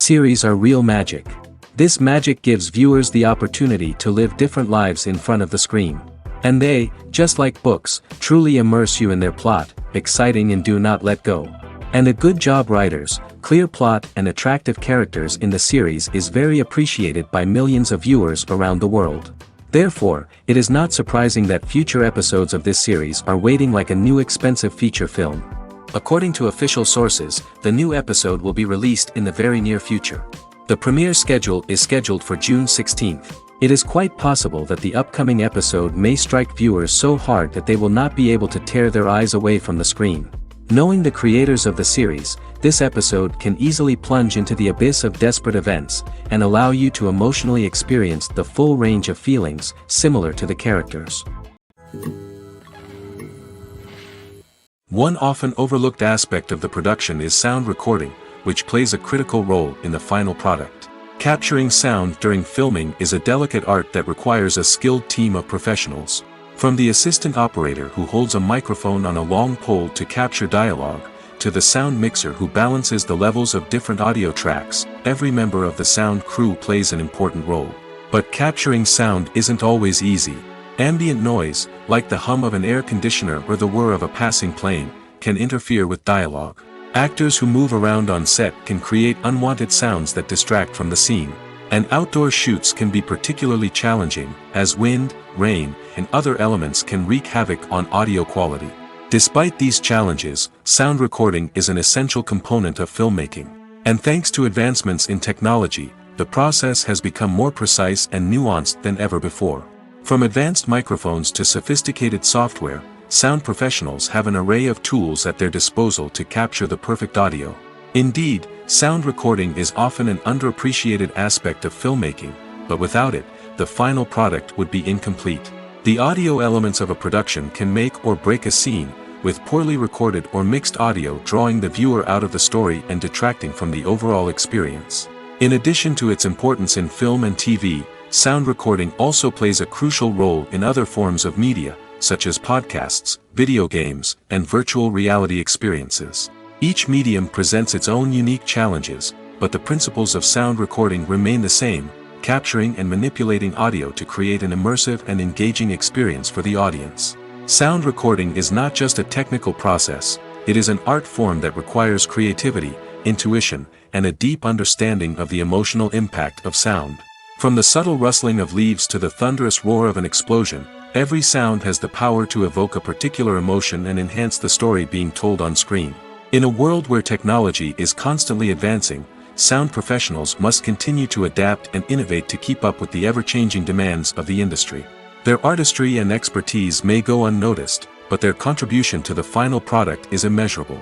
Series are real magic. This magic gives viewers the opportunity to live different lives in front of the screen. And they, just like books, truly immerse you in their plot, exciting and do not let go. And a good job writers, clear plot and attractive characters in the series is very appreciated by millions of viewers around the world. Therefore, it is not surprising that future episodes of this series are waiting like a new expensive feature film. According to official sources, the new episode will be released in the very near future. The premiere schedule is scheduled for June 16th. It is quite possible that the upcoming episode may strike viewers so hard that they will not be able to tear their eyes away from the screen. Knowing the creators of the series, this episode can easily plunge into the abyss of desperate events, and allow you to emotionally experience the full range of feelings, similar to the characters. One often overlooked aspect of the production is sound recording, which plays a critical role in the final product. Capturing sound during filming is a delicate art that requires a skilled team of professionals. From the assistant operator who holds a microphone on a long pole to capture dialogue, to the sound mixer who balances the levels of different audio tracks, every member of the sound crew plays an important role. But capturing sound isn't always easy. Ambient noise, like the hum of an air conditioner or the whir of a passing plane, can interfere with dialogue. Actors who move around on set can create unwanted sounds that distract from the scene. And outdoor shoots can be particularly challenging, as wind, rain, and other elements can wreak havoc on audio quality. Despite these challenges, sound recording is an essential component of filmmaking. And thanks to advancements in technology, the process has become more precise and nuanced than ever before. From advanced microphones to sophisticated software, sound professionals have an array of tools at their disposal to capture the perfect audio. Indeed, sound recording is often an underappreciated aspect of filmmaking, but without it, the final product would be incomplete. The audio elements of a production can make or break a scene, with poorly recorded or mixed audio drawing the viewer out of the story and detracting from the overall experience. In addition to its importance in film and TV, sound recording also plays a crucial role in other forms of media, such as podcasts, video games, and virtual reality experiences. Each medium presents its own unique challenges, but the principles of sound recording remain the same, capturing and manipulating audio to create an immersive and engaging experience for the audience. Sound recording is not just a technical process, it is an art form that requires creativity, intuition, and a deep understanding of the emotional impact of sound. From the subtle rustling of leaves to the thunderous roar of an explosion, every sound has the power to evoke a particular emotion and enhance the story being told on screen. In a world where technology is constantly advancing, sound professionals must continue to adapt and innovate to keep up with the ever-changing demands of the industry. Their artistry and expertise may go unnoticed, but their contribution to the final product is immeasurable.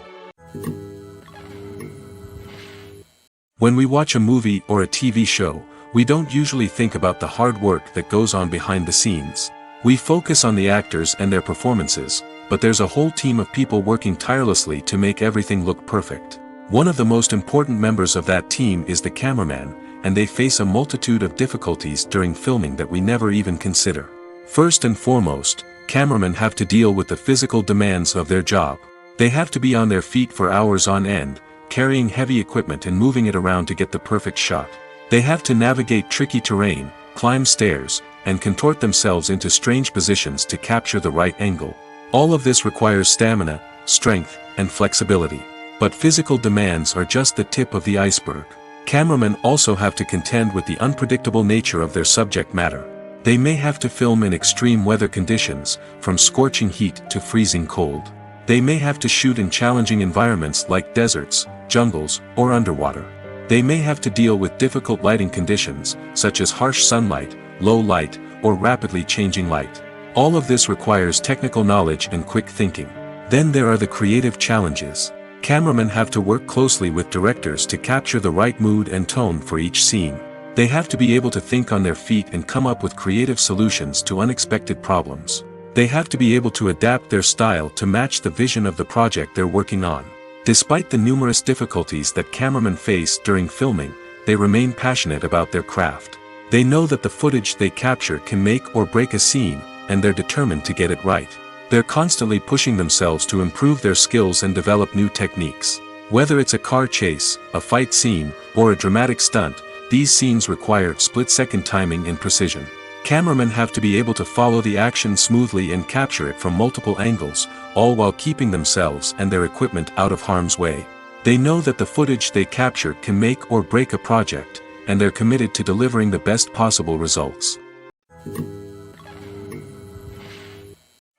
When we watch a movie or a TV show, we don't usually think about the hard work that goes on behind the scenes. We focus on the actors and their performances, but there's a whole team of people working tirelessly to make everything look perfect. One of the most important members of that team is the cameraman, and they face a multitude of difficulties during filming that we never even consider. First and foremost, cameramen have to deal with the physical demands of their job. They have to be on their feet for hours on end, carrying heavy equipment and moving it around to get the perfect shot. They have to navigate tricky terrain, climb stairs, and contort themselves into strange positions to capture the right angle. All of this requires stamina, strength, and flexibility. But physical demands are just the tip of the iceberg. Cameramen also have to contend with the unpredictable nature of their subject matter. They may have to film in extreme weather conditions, from scorching heat to freezing cold. They may have to shoot in challenging environments like deserts, jungles, or underwater. They may have to deal with difficult lighting conditions, such as harsh sunlight, low light, or rapidly changing light. All of this requires technical knowledge and quick thinking. Then there are the creative challenges. Cameramen have to work closely with directors to capture the right mood and tone for each scene. They have to be able to think on their feet and come up with creative solutions to unexpected problems. They have to be able to adapt their style to match the vision of the project they're working on. Despite the numerous difficulties that cameramen face during filming, they remain passionate about their craft. They know that the footage they capture can make or break a scene, and they're determined to get it right. They're constantly pushing themselves to improve their skills and develop new techniques. Whether it's a car chase, a fight scene, or a dramatic stunt, these scenes require split-second timing and precision. Cameramen have to be able to follow the action smoothly and capture it from multiple angles, all while keeping themselves and their equipment out of harm's way. They know that the footage they capture can make or break a project, and they're committed to delivering the best possible results.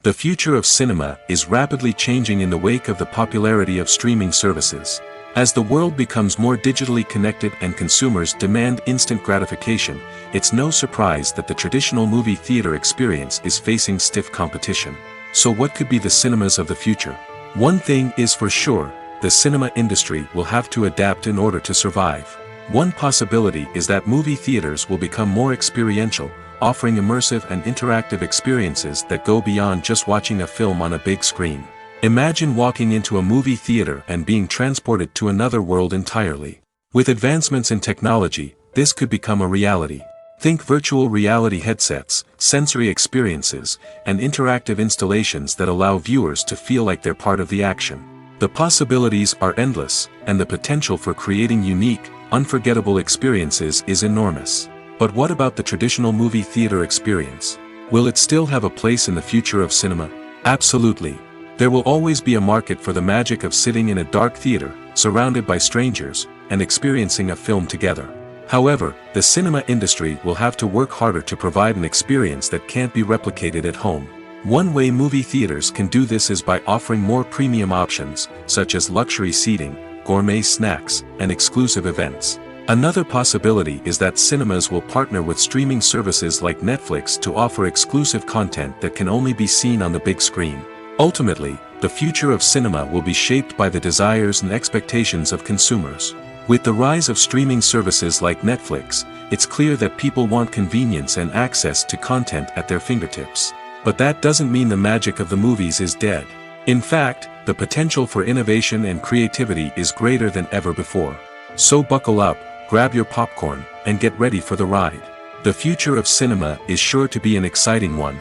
The future of cinema is rapidly changing in the wake of the popularity of streaming services. As the world becomes more digitally connected and consumers demand instant gratification, it's no surprise that the traditional movie theater experience is facing stiff competition. So what could be the cinemas of the future? One thing is for sure, the cinema industry will have to adapt in order to survive. One possibility is that movie theaters will become more experiential, offering immersive and interactive experiences that go beyond just watching a film on a big screen. Imagine walking into a movie theater and being transported to another world entirely. With advancements in technology, this could become a reality. Think virtual reality headsets, sensory experiences, and interactive installations that allow viewers to feel like they're part of the action. The possibilities are endless, and the potential for creating unique, unforgettable experiences is enormous. But what about the traditional movie theater experience? Will it still have a place in the future of cinema? Absolutely. There will always be a market for the magic of sitting in a dark theater, surrounded by strangers, and experiencing a film together. However, the cinema industry will have to work harder to provide an experience that can't be replicated at home. One way movie theaters can do this is by offering more premium options, such as luxury seating, gourmet snacks, and exclusive events. Another possibility is that cinemas will partner with streaming services like Netflix to offer exclusive content that can only be seen on the big screen. Ultimately, the future of cinema will be shaped by the desires and expectations of consumers. With the rise of streaming services like Netflix, it's clear that people want convenience and access to content at their fingertips. But that doesn't mean the magic of the movies is dead. In fact, the potential for innovation and creativity is greater than ever before. So buckle up, grab your popcorn, and get ready for the ride. The future of cinema is sure to be an exciting one.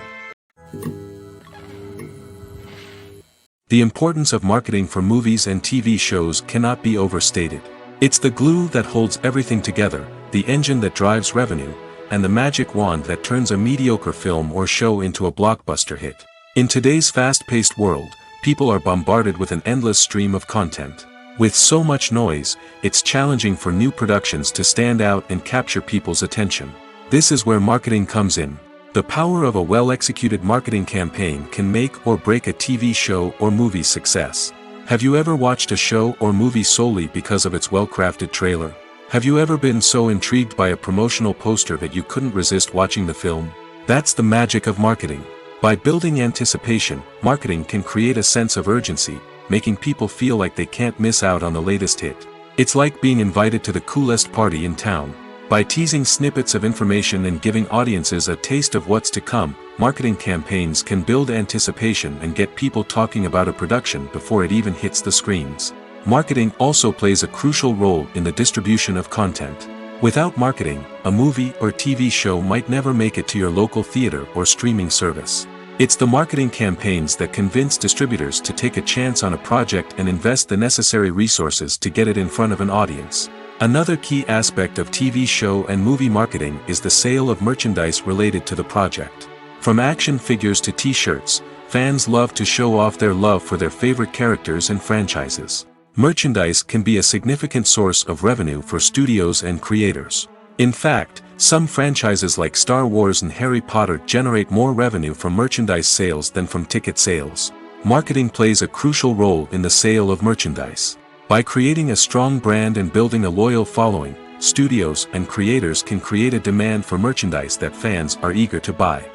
The importance of marketing for movies and TV shows cannot be overstated. It's the glue that holds everything together, the engine that drives revenue, and the magic wand that turns a mediocre film or show into a blockbuster hit. In today's fast-paced world, people are bombarded with an endless stream of content. With so much noise, it's challenging for new productions to stand out and capture people's attention. This is where marketing comes in. The power of a well-executed marketing campaign can make or break a TV show or movie's success. Have you ever watched a show or movie solely because of its well-crafted trailer? Have you ever been so intrigued by a promotional poster that you couldn't resist watching the film? That's the magic of marketing. By building anticipation, marketing can create a sense of urgency, making people feel like they can't miss out on the latest hit. It's like being invited to the coolest party in town. By teasing snippets of information and giving audiences a taste of what's to come, marketing campaigns can build anticipation and get people talking about a production before it even hits the screens. Marketing also plays a crucial role in the distribution of content. Without marketing, a movie or TV show might never make it to your local theater or streaming service. It's the marketing campaigns that convince distributors to take a chance on a project and invest the necessary resources to get it in front of an audience. Another key aspect of TV show and movie marketing is the sale of merchandise related to the project. From action figures to t-shirts, fans love to show off their love for their favorite characters and franchises. Merchandise can be a significant source of revenue for studios and creators. In fact, some franchises like Star Wars and Harry Potter generate more revenue from merchandise sales than from ticket sales. Marketing plays a crucial role in the sale of merchandise. By creating a strong brand and building a loyal following, studios and creators can create a demand for merchandise that fans are eager to buy.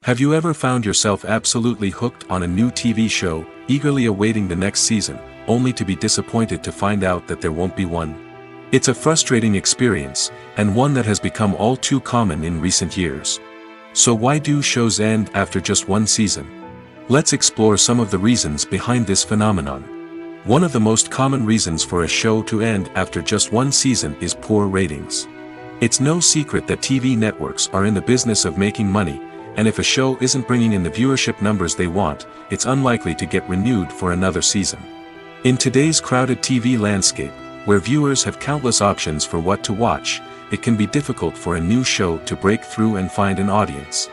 Have you ever found yourself absolutely hooked on a new TV show, eagerly awaiting the next season, only to be disappointed to find out that there won't be one? It's a frustrating experience, and one that has become all too common in recent years. So why do shows end after just one season? Let's explore some of the reasons behind this phenomenon. One of the most common reasons for a show to end after just one season is poor ratings. It's no secret that TV networks are in the business of making money, and if a show isn't bringing in the viewership numbers they want, it's unlikely to get renewed for another season. In today's crowded TV landscape, where viewers have countless options for what to watch, it can be difficult for a new show to break through and find an audience.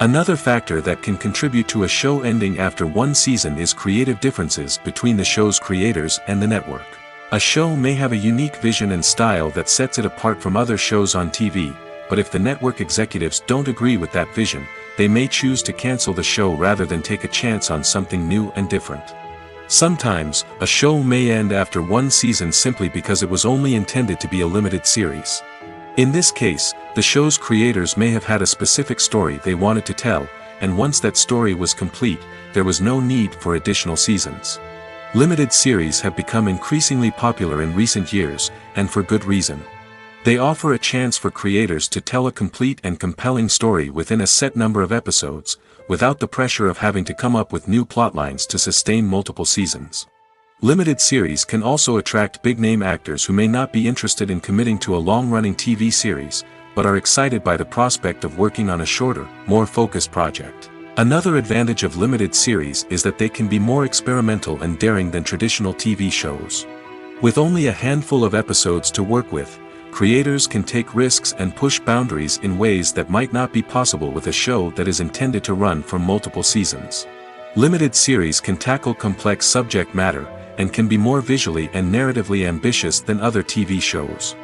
Another factor that can contribute to a show ending after one season is creative differences between the show's creators and the network. A show may have a unique vision and style that sets it apart from other shows on TV, but if the network executives don't agree with that vision, they may choose to cancel the show rather than take a chance on something new and different. Sometimes, a show may end after one season simply because it was only intended to be a limited series. In this case, the show's creators may have had a specific story they wanted to tell, and once that story was complete, there was no need for additional seasons. Limited series have become increasingly popular in recent years, and for good reason. They offer a chance for creators to tell a complete and compelling story within a set number of episodes, without the pressure of having to come up with new plotlines to sustain multiple seasons. Limited series can also attract big-name actors who may not be interested in committing to a long-running TV series, but are excited by the prospect of working on a shorter, more focused project. Another advantage of limited series is that they can be more experimental and daring than traditional TV shows. With only a handful of episodes to work with, creators can take risks and push boundaries in ways that might not be possible with a show that is intended to run for multiple seasons. Limited series can tackle complex subject matter, and can be more visually and narratively ambitious than other TV shows.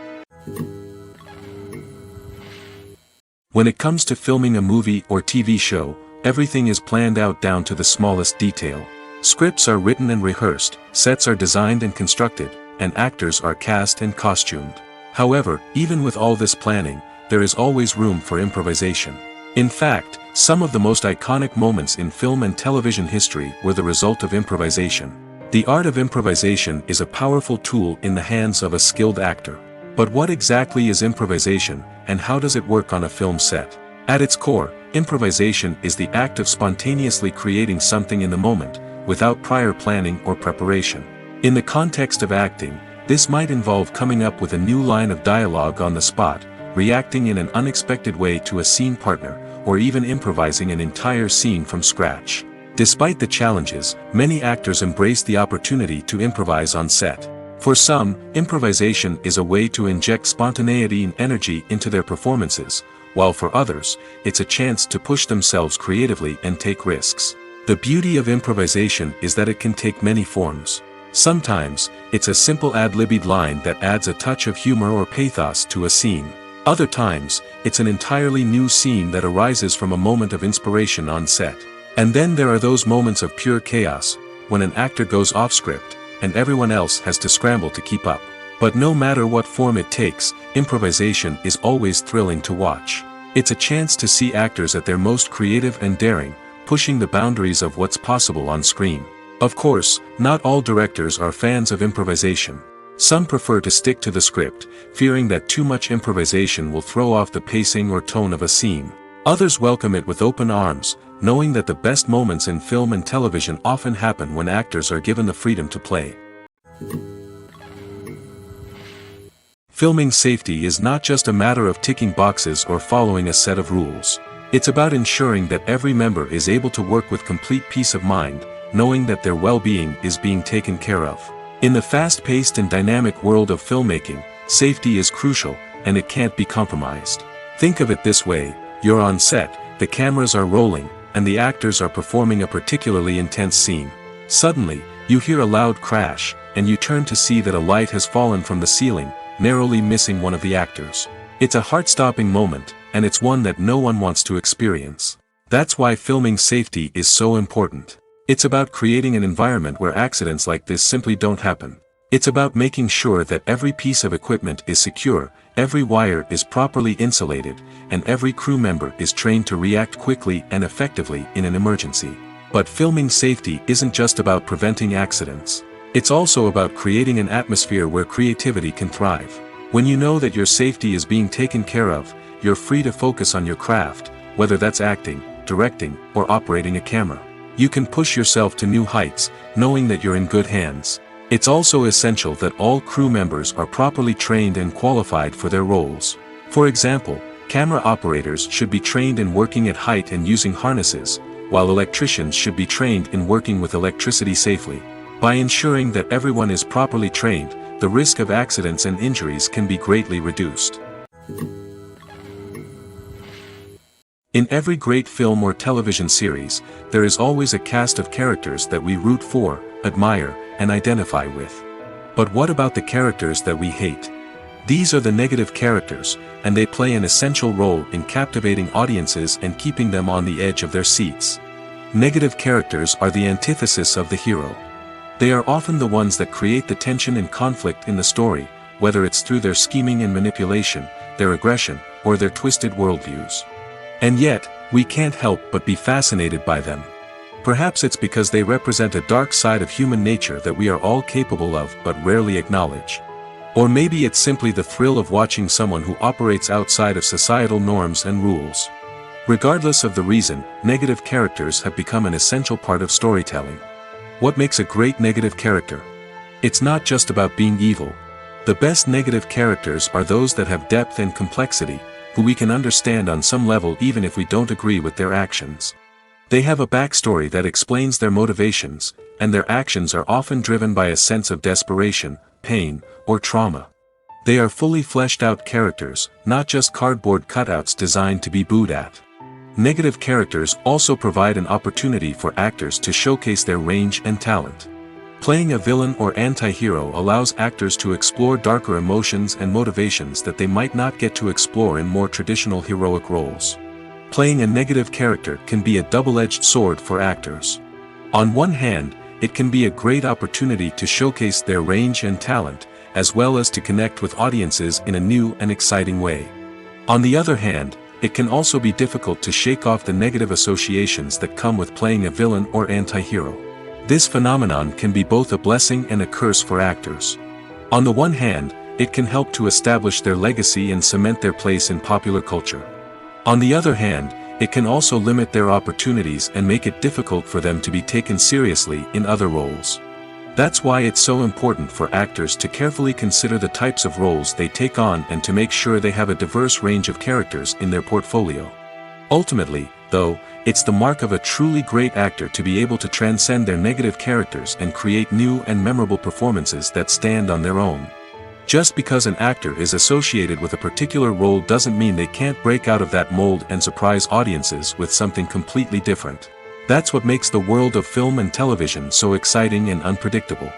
When it comes to filming a movie or TV show, everything is planned out down to the smallest detail. Scripts are written and rehearsed, sets are designed and constructed, and actors are cast and costumed. However, even with all this planning, there is always room for improvisation. In fact, some of the most iconic moments in film and television history were the result of improvisation. The art of improvisation is a powerful tool in the hands of a skilled actor. But what exactly is improvisation, and how does it work on a film set? At its core, improvisation is the act of spontaneously creating something in the moment, without prior planning or preparation. In the context of acting, this might involve coming up with a new line of dialogue on the spot, reacting in an unexpected way to a scene partner, or even improvising an entire scene from scratch. Despite the challenges, many actors embrace the opportunity to improvise on set. For some, improvisation is a way to inject spontaneity and energy into their performances, while for others, it's a chance to push themselves creatively and take risks. The beauty of improvisation is that it can take many forms. Sometimes, it's a simple ad-libbed line that adds a touch of humor or pathos to a scene. Other times, it's an entirely new scene that arises from a moment of inspiration on set. And then there are those moments of pure chaos, when an actor goes off script, and everyone else has to scramble to keep up. But no matter what form it takes, improvisation is always thrilling to watch. It's a chance to see actors at their most creative and daring, pushing the boundaries of what's possible on screen. Of course, not all directors are fans of improvisation. Some prefer to stick to the script, fearing that too much improvisation will throw off the pacing or tone of a scene. Others welcome it with open arms, knowing that the best moments in film and television often happen when actors are given the freedom to play. Filming safety is not just a matter of ticking boxes or following a set of rules. It's about ensuring that every member is able to work with complete peace of mind, knowing that their well-being is being taken care of. In the fast-paced and dynamic world of filmmaking, safety is crucial, and it can't be compromised. Think of it this way: you're on set, the cameras are rolling, and the actors are performing a particularly intense scene. Suddenly, you hear a loud crash, and you turn to see that a light has fallen from the ceiling, narrowly missing one of the actors. It's a heart-stopping moment, and it's one that no one wants to experience. That's why filming safety is so important. It's about creating an environment where accidents like this simply don't happen. It's about making sure that every piece of equipment is secure, every wire is properly insulated, and every crew member is trained to react quickly and effectively in an emergency. But filming safety isn't just about preventing accidents. It's also about creating an atmosphere where creativity can thrive. When you know that your safety is being taken care of, you're free to focus on your craft, whether that's acting, directing, or operating a camera. You can push yourself to new heights, knowing that you're in good hands. It's also essential that all crew members are properly trained and qualified for their roles. For example, camera operators should be trained in working at height and using harnesses, while electricians should be trained in working with electricity safely. By ensuring that everyone is properly trained, the risk of accidents and injuries can be greatly reduced. In every great film or television series, there is always a cast of characters that we root for, admire, and identify with. But what about the characters that we hate? These are the negative characters, and they play an essential role in captivating audiences and keeping them on the edge of their seats. Negative characters are the antithesis of the hero. They are often the ones that create the tension and conflict in the story, whether it's through their scheming and manipulation, their aggression, or their twisted worldviews. And yet, we can't help but be fascinated by them. Perhaps it's because they represent a dark side of human nature that we are all capable of but rarely acknowledge. Or maybe it's simply the thrill of watching someone who operates outside of societal norms and rules. Regardless of the reason, negative characters have become an essential part of storytelling. What makes a great negative character? It's not just about being evil. The best negative characters are those that have depth and complexity, who we can understand on some level even if we don't agree with their actions. They have a backstory that explains their motivations, and their actions are often driven by a sense of desperation, pain, or trauma. They are fully fleshed out characters, not just cardboard cutouts designed to be booed at. Negative characters also provide an opportunity for actors to showcase their range and talent. Playing a villain or anti-hero allows actors to explore darker emotions and motivations that they might not get to explore in more traditional heroic roles. Playing a negative character can be a double-edged sword for actors. On one hand, it can be a great opportunity to showcase their range and talent, as well as to connect with audiences in a new and exciting way. On the other hand, it can also be difficult to shake off the negative associations that come with playing a villain or anti-hero. This phenomenon can be both a blessing and a curse for actors. On the one hand, it can help to establish their legacy and cement their place in popular culture. On the other hand, it can also limit their opportunities and make it difficult for them to be taken seriously in other roles. That's why it's so important for actors to carefully consider the types of roles they take on and to make sure they have a diverse range of characters in their portfolio. Ultimately, though, it's the mark of a truly great actor to be able to transcend their negative characters and create new and memorable performances that stand on their own. Just because an actor is associated with a particular role doesn't mean they can't break out of that mold and surprise audiences with something completely different. That's what makes the world of film and television so exciting and unpredictable.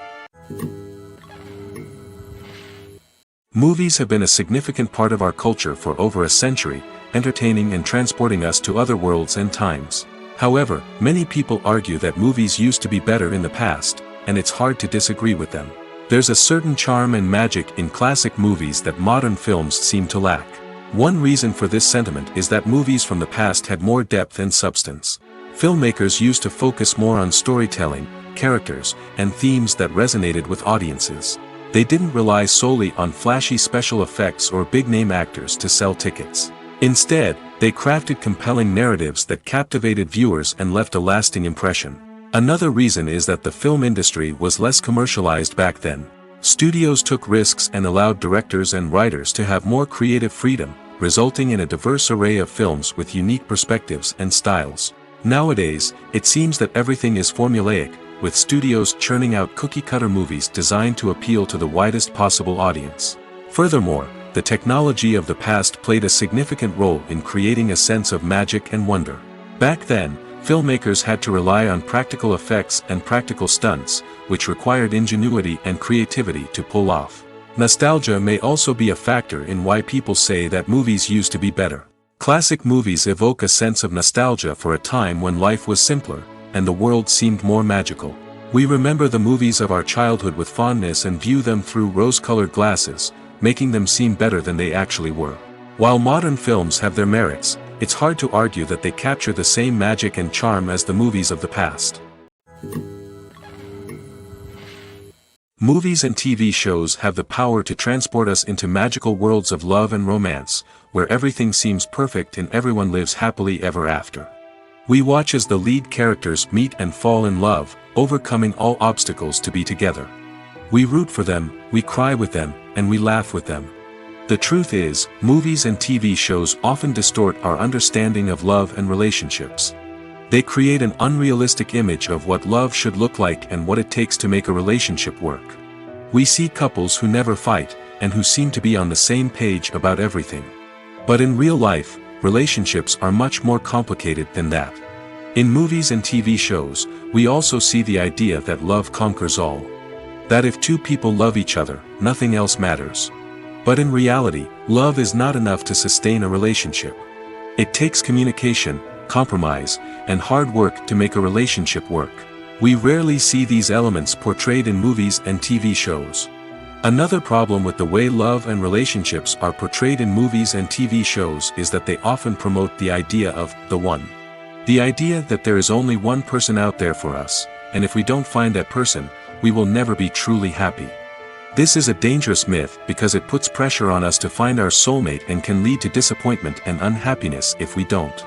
Movies have been a significant part of our culture for over a century, entertaining and transporting us to other worlds and times. However, many people argue that movies used to be better in the past, and it's hard to disagree with them. There's a certain charm and magic in classic movies that modern films seem to lack. One reason for this sentiment is that movies from the past had more depth and substance. Filmmakers used to focus more on storytelling, characters, and themes that resonated with audiences. They didn't rely solely on flashy special effects or big-name actors to sell tickets. Instead, they crafted compelling narratives that captivated viewers and left a lasting impression. Another reason is that the film industry was less commercialized back then. Studios took risks and allowed directors and writers to have more creative freedom, resulting in a diverse array of films with unique perspectives and styles. Nowadays, it seems that everything is formulaic, with studios churning out cookie-cutter movies designed to appeal to the widest possible audience. Furthermore, the technology of the past played a significant role in creating a sense of magic and wonder. Back then, filmmakers had to rely on practical effects and practical stunts, which required ingenuity and creativity to pull off. Nostalgia may also be a factor in why people say that movies used to be better. Classic movies evoke a sense of nostalgia for a time when life was simpler, and the world seemed more magical. We remember the movies of our childhood with fondness and view them through rose-colored glasses, making them seem better than they actually were. While modern films have their merits, it's hard to argue that they capture the same magic and charm as the movies of the past. Movies and TV shows have the power to transport us into magical worlds of love and romance, where everything seems perfect and everyone lives happily ever after. We watch as the lead characters meet and fall in love, overcoming all obstacles to be together. We root for them, we cry with them, and we laugh with them. The truth is, movies and TV shows often distort our understanding of love and relationships. They create an unrealistic image of what love should look like and what it takes to make a relationship work. We see couples who never fight, and who seem to be on the same page about everything. But in real life, relationships are much more complicated than that. In movies and TV shows, we also see the idea that love conquers all. That if two people love each other, nothing else matters. But in reality, love is not enough to sustain a relationship. It takes communication, compromise, and hard work to make a relationship work. We rarely see these elements portrayed in movies and TV shows. Another problem with the way love and relationships are portrayed in movies and TV shows is that they often promote the idea of the one. The idea that there is only one person out there for us, and if we don't find that person, we will never be truly happy. This is a dangerous myth because it puts pressure on us to find our soulmate and can lead to disappointment and unhappiness if we don't.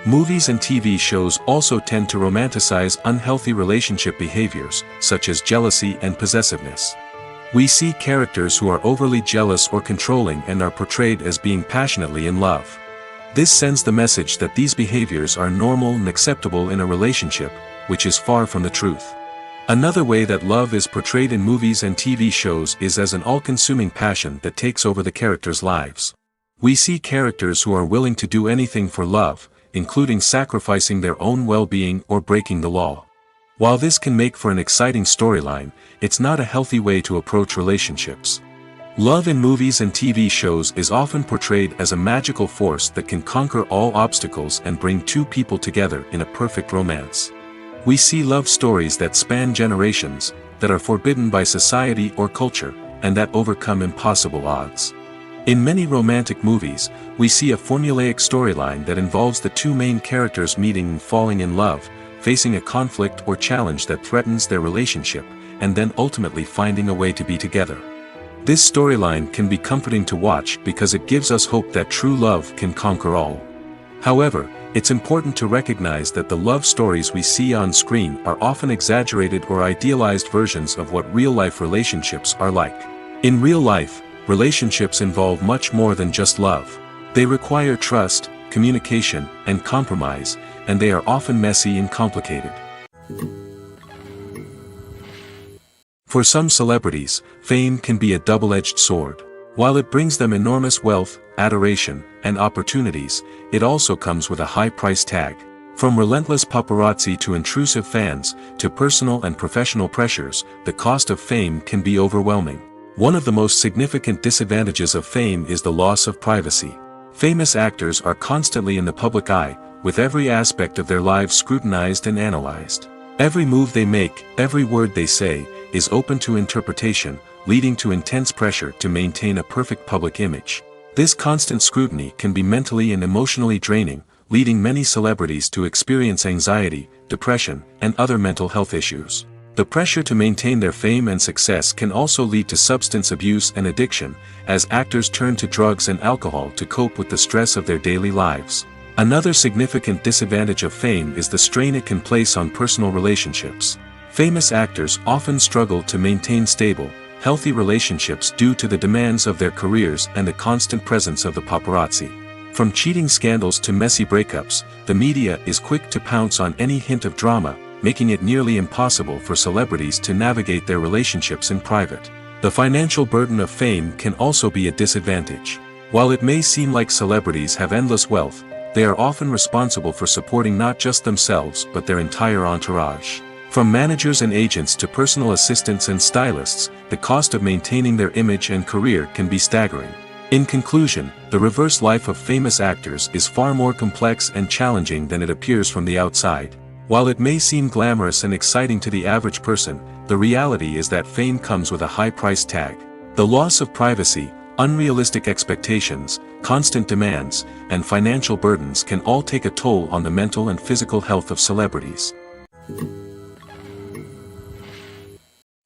Movies and TV shows also tend to romanticize unhealthy relationship behaviors, such as jealousy and possessiveness. We see characters who are overly jealous or controlling and are portrayed as being passionately in love. This sends the message that these behaviors are normal and acceptable in a relationship, which is far from the truth. Another way that love is portrayed in movies and TV shows is as an all-consuming passion that takes over the characters' lives. We see characters who are willing to do anything for love, including sacrificing their own well-being or breaking the law. While this can make for an exciting storyline, it's not a healthy way to approach relationships. Love in movies and TV shows is often portrayed as a magical force that can conquer all obstacles and bring two people together in a perfect romance. We see love stories that span generations, that are forbidden by society or culture, and that overcome impossible odds. In many romantic movies, we see a formulaic storyline that involves the two main characters meeting and falling in love, facing a conflict or challenge that threatens their relationship, and then ultimately finding a way to be together. This storyline can be comforting to watch because it gives us hope that true love can conquer all. However, it's important to recognize that the love stories we see on screen are often exaggerated or idealized versions of what real-life relationships are like. In real life, relationships involve much more than just love. They require trust, communication, and compromise, and they are often messy and complicated. For some celebrities, fame can be a double-edged sword. While it brings them enormous wealth, adoration, and opportunities, it also comes with a high price tag. From relentless paparazzi to intrusive fans, to personal and professional pressures, the cost of fame can be overwhelming. One of the most significant disadvantages of fame is the loss of privacy. Famous actors are constantly in the public eye, with every aspect of their lives scrutinized and analyzed. Every move they make, every word they say, is open to interpretation, leading to intense pressure to maintain a perfect public image. This constant scrutiny can be mentally and emotionally draining, leading many celebrities to experience anxiety, depression, and other mental health issues. The pressure to maintain their fame and success can also lead to substance abuse and addiction, as actors turn to drugs and alcohol to cope with the stress of their daily lives. Another significant disadvantage of fame is the strain it can place on personal relationships. Famous actors often struggle to maintain stable, healthy relationships due to the demands of their careers and the constant presence of the paparazzi. From cheating scandals to messy breakups, the media is quick to pounce on any hint of drama, making it nearly impossible for celebrities to navigate their relationships in private. The financial burden of fame can also be a disadvantage. While it may seem like celebrities have endless wealth, they are often responsible for supporting not just themselves but their entire entourage. From managers and agents to personal assistants and stylists, the cost of maintaining their image and career can be staggering. In conclusion, the reverse life of famous actors is far more complex and challenging than it appears from the outside. While it may seem glamorous and exciting to the average person, the reality is that fame comes with a high price tag. The loss of privacy, unrealistic expectations, constant demands, and financial burdens can all take a toll on the mental and physical health of celebrities.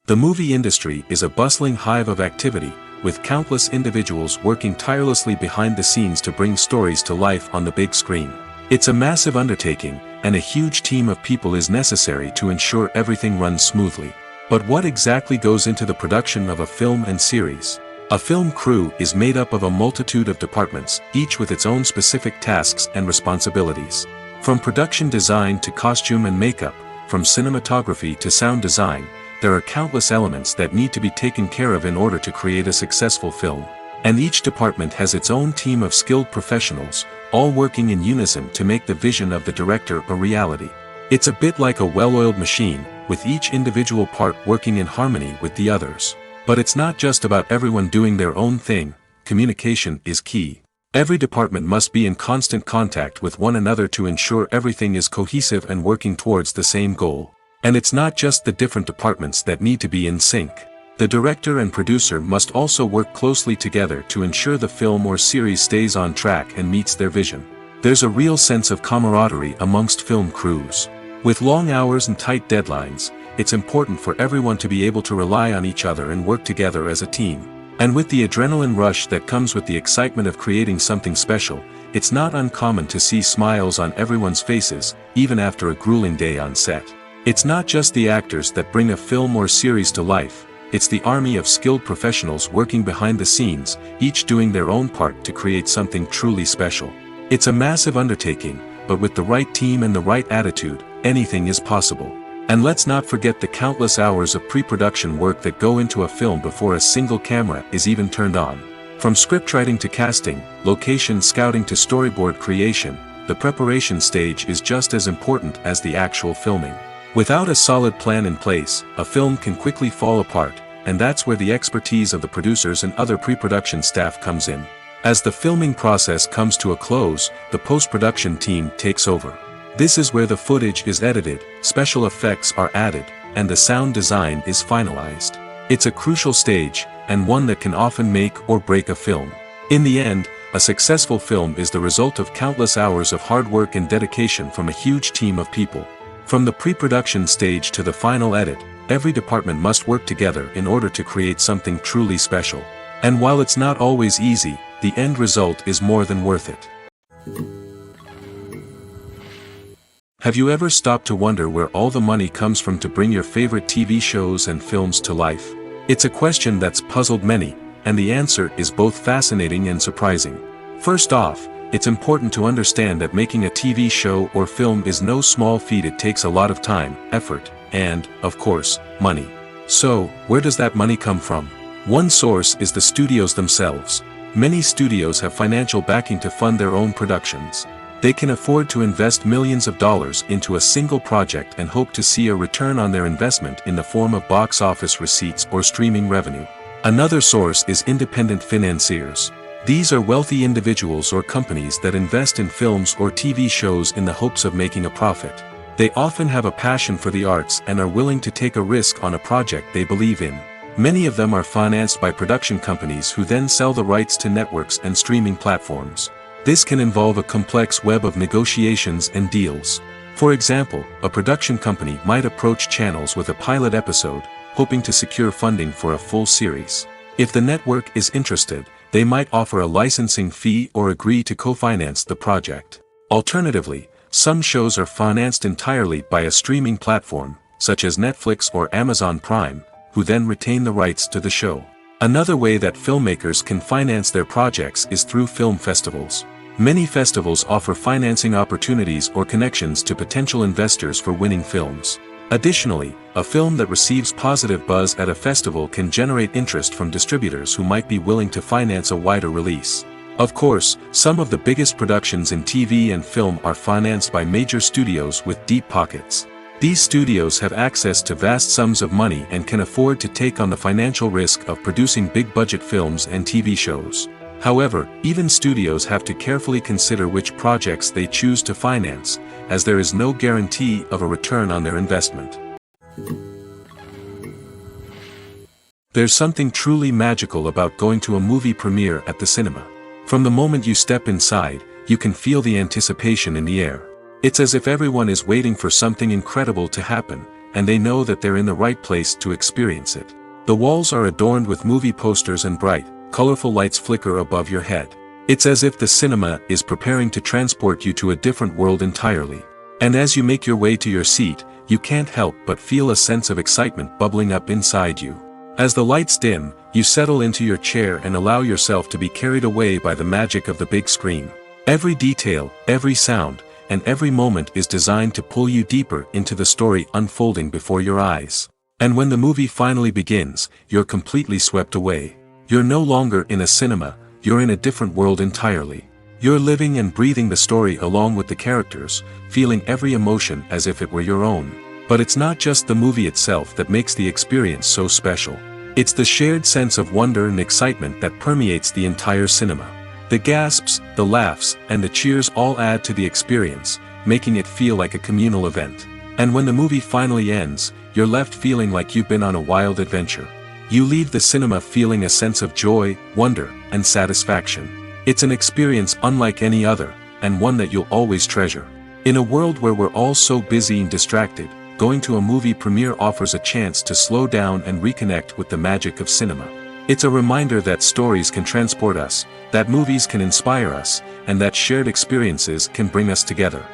The movie industry is a bustling hive of activity, with countless individuals working tirelessly behind the scenes to bring stories to life on the big screen. It's a massive undertaking, and a huge team of people is necessary to ensure everything runs smoothly. But what exactly goes into the production of a film and series? A film crew is made up of a multitude of departments, each with its own specific tasks and responsibilities. From production design to costume and makeup, from cinematography to sound design, there are countless elements that need to be taken care of in order to create a successful film. And each department has its own team of skilled professionals, all working in unison to make the vision of the director a reality. It's a bit like a well-oiled machine, with each individual part working in harmony with the others. But it's not just about everyone doing their own thing, communication is key. Every department must be in constant contact with one another to ensure everything is cohesive and working towards the same goal. And it's not just the different departments that need to be in sync. The director and producer must also work closely together to ensure the film or series stays on track and meets their vision. There's a real sense of camaraderie amongst film crews. With long hours and tight deadlines, it's important for everyone to be able to rely on each other and work together as a team. And with the adrenaline rush that comes with the excitement of creating something special, it's not uncommon to see smiles on everyone's faces, even after a grueling day on set. It's not just the actors that bring a film or series to life, it's the army of skilled professionals working behind the scenes, each doing their own part to create something truly special. It's a massive undertaking, but with the right team and the right attitude, anything is possible. And let's not forget the countless hours of pre-production work that go into a film before a single camera is even turned on. From scriptwriting to casting, location scouting to storyboard creation, the preparation stage is just as important as the actual filming. Without a solid plan in place, a film can quickly fall apart, and that's where the expertise of the producers and other pre-production staff comes in. As the filming process comes to a close, the post-production team takes over. This is where the footage is edited, special effects are added, and the sound design is finalized. It's a crucial stage, and one that can often make or break a film. In the end, a successful film is the result of countless hours of hard work and dedication from a huge team of people. From the pre-production stage to the final edit, every department must work together in order to create something truly special. And while it's not always easy, the end result is more than worth it. Have you ever stopped to wonder where all the money comes from to bring your favorite TV shows and films to life? It's a question that's puzzled many, and the answer is both fascinating and surprising. First off, it's important to understand that making a TV show or film is no small feat. It takes a lot of time, effort, and, of course, money. So, where does that money come from? One source is the studios themselves. Many studios have financial backing to fund their own productions. They can afford to invest millions of dollars into a single project and hope to see a return on their investment in the form of box office receipts or streaming revenue. Another source is independent financiers. These are wealthy individuals or companies that invest in films or TV shows in the hopes of making a profit. They often have a passion for the arts and are willing to take a risk on a project they believe in. Many of them are financed by production companies who then sell the rights to networks and streaming platforms. This can involve a complex web of negotiations and deals. For example, a production company might approach channels with a pilot episode, hoping to secure funding for a full series. If the network is interested, they might offer a licensing fee or agree to co-finance the project. Alternatively, some shows are financed entirely by a streaming platform, such as Netflix or Amazon Prime, who then retain the rights to the show. Another way that filmmakers can finance their projects is through film festivals. Many festivals offer financing opportunities or connections to potential investors for winning films. Additionally, a film that receives positive buzz at a festival can generate interest from distributors who might be willing to finance a wider release. Of course, some of the biggest productions in TV and film are financed by major studios with deep pockets. These studios have access to vast sums of money and can afford to take on the financial risk of producing big-budget films and TV shows. However, even studios have to carefully consider which projects they choose to finance, as there is no guarantee of a return on their investment. There's something truly magical about going to a movie premiere at the cinema. From the moment you step inside, you can feel the anticipation in the air. It's as if everyone is waiting for something incredible to happen, and they know that they're in the right place to experience it. The walls are adorned with movie posters and bright, colorful lights flicker above your head. It's as if the cinema is preparing to transport you to a different world entirely. And as you make your way to your seat, you can't help but feel a sense of excitement bubbling up inside you. As the lights dim, you settle into your chair and allow yourself to be carried away by the magic of the big screen. Every detail, every sound, and every moment is designed to pull you deeper into the story unfolding before your eyes. And when the movie finally begins, you're completely swept away. You're no longer in a cinema, you're in a different world entirely. You're living and breathing the story along with the characters, feeling every emotion as if it were your own. But it's not just the movie itself that makes the experience so special. It's the shared sense of wonder and excitement that permeates the entire cinema. The gasps, the laughs, and the cheers all add to the experience, making it feel like a communal event. And when the movie finally ends, you're left feeling like you've been on a wild adventure. You leave the cinema feeling a sense of joy, wonder, and satisfaction. It's an experience unlike any other, and one that you'll always treasure. In a world where we're all so busy and distracted, going to a movie premiere offers a chance to slow down and reconnect with the magic of cinema. It's a reminder that stories can transport us, that movies can inspire us, and that shared experiences can bring us together.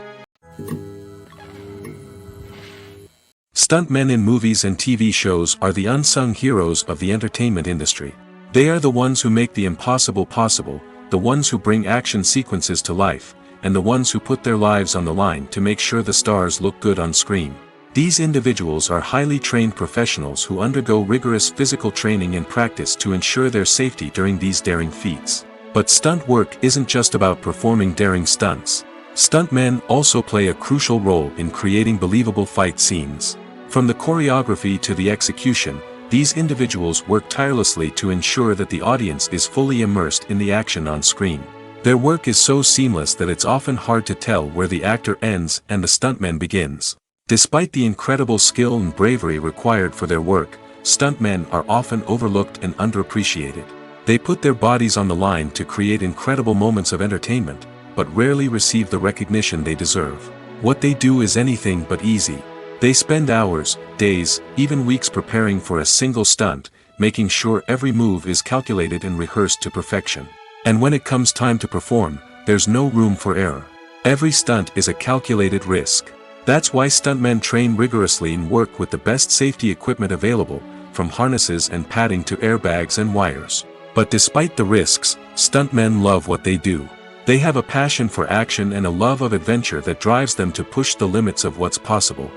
Stuntmen in movies and TV shows are the unsung heroes of the entertainment industry. They are the ones who make the impossible possible, the ones who bring action sequences to life, and the ones who put their lives on the line to make sure the stars look good on screen. These individuals are highly trained professionals who undergo rigorous physical training and practice to ensure their safety during these daring feats. But stunt work isn't just about performing daring stunts. Stuntmen also play a crucial role in creating believable fight scenes. From the choreography to the execution, these individuals work tirelessly to ensure that the audience is fully immersed in the action on screen. Their work is so seamless that it's often hard to tell where the actor ends and the stuntman begins. Despite the incredible skill and bravery required for their work, stuntmen are often overlooked and underappreciated. They put their bodies on the line to create incredible moments of entertainment, but rarely receive the recognition they deserve. What they do is anything but easy. They spend hours, days, even weeks preparing for a single stunt, making sure every move is calculated and rehearsed to perfection. And when it comes time to perform, there's no room for error. Every stunt is a calculated risk. That's why stuntmen train rigorously and work with the best safety equipment available, from harnesses and padding to airbags and wires. But despite the risks, stuntmen love what they do. They have a passion for action and a love of adventure that drives them to push the limits of what's possible.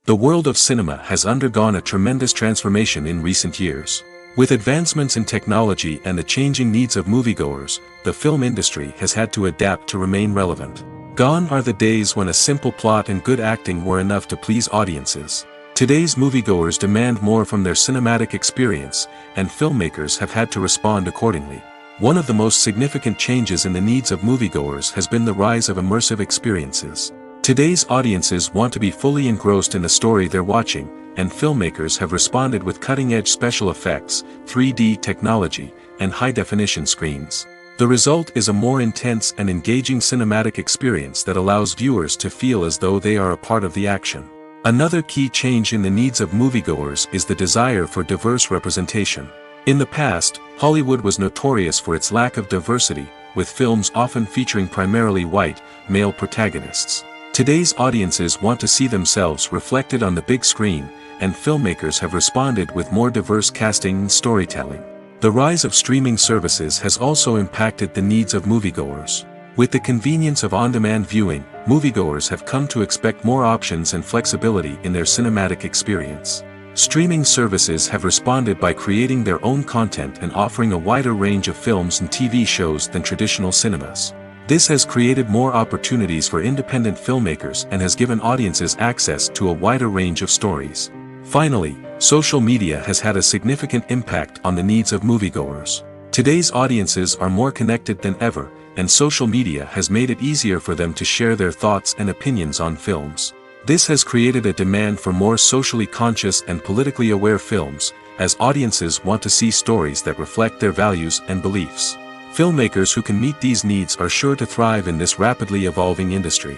The world of cinema has undergone a tremendous transformation in recent years. With advancements in technology and the changing needs of moviegoers, the film industry has had to adapt to remain relevant. Gone are the days when a simple plot and good acting were enough to please audiences. Today's moviegoers demand more from their cinematic experience, and filmmakers have had to respond accordingly. One of the most significant changes in the needs of moviegoers has been the rise of immersive experiences. Today's audiences want to be fully engrossed in the story they're watching, and filmmakers have responded with cutting-edge special effects, 3D technology, and high-definition screens. The result is a more intense and engaging cinematic experience that allows viewers to feel as though they are a part of the action. Another key change in the needs of moviegoers is the desire for diverse representation. In the past, Hollywood was notorious for its lack of diversity, with films often featuring primarily white, male protagonists. Today's audiences want to see themselves reflected on the big screen, and filmmakers have responded with more diverse casting and storytelling. The rise of streaming services has also impacted the needs of moviegoers. With the convenience of on-demand viewing, moviegoers have come to expect more options and flexibility in their cinematic experience. Streaming services have responded by creating their own content and offering a wider range of films and TV shows than traditional cinemas. This has created more opportunities for independent filmmakers and has given audiences access to a wider range of stories. Finally, social media has had a significant impact on the needs of moviegoers. Today's audiences are more connected than ever, and social media has made it easier for them to share their thoughts and opinions on films. This has created a demand for more socially conscious and politically aware films, as audiences want to see stories that reflect their values and beliefs. Filmmakers who can meet these needs are sure to thrive in this rapidly evolving industry.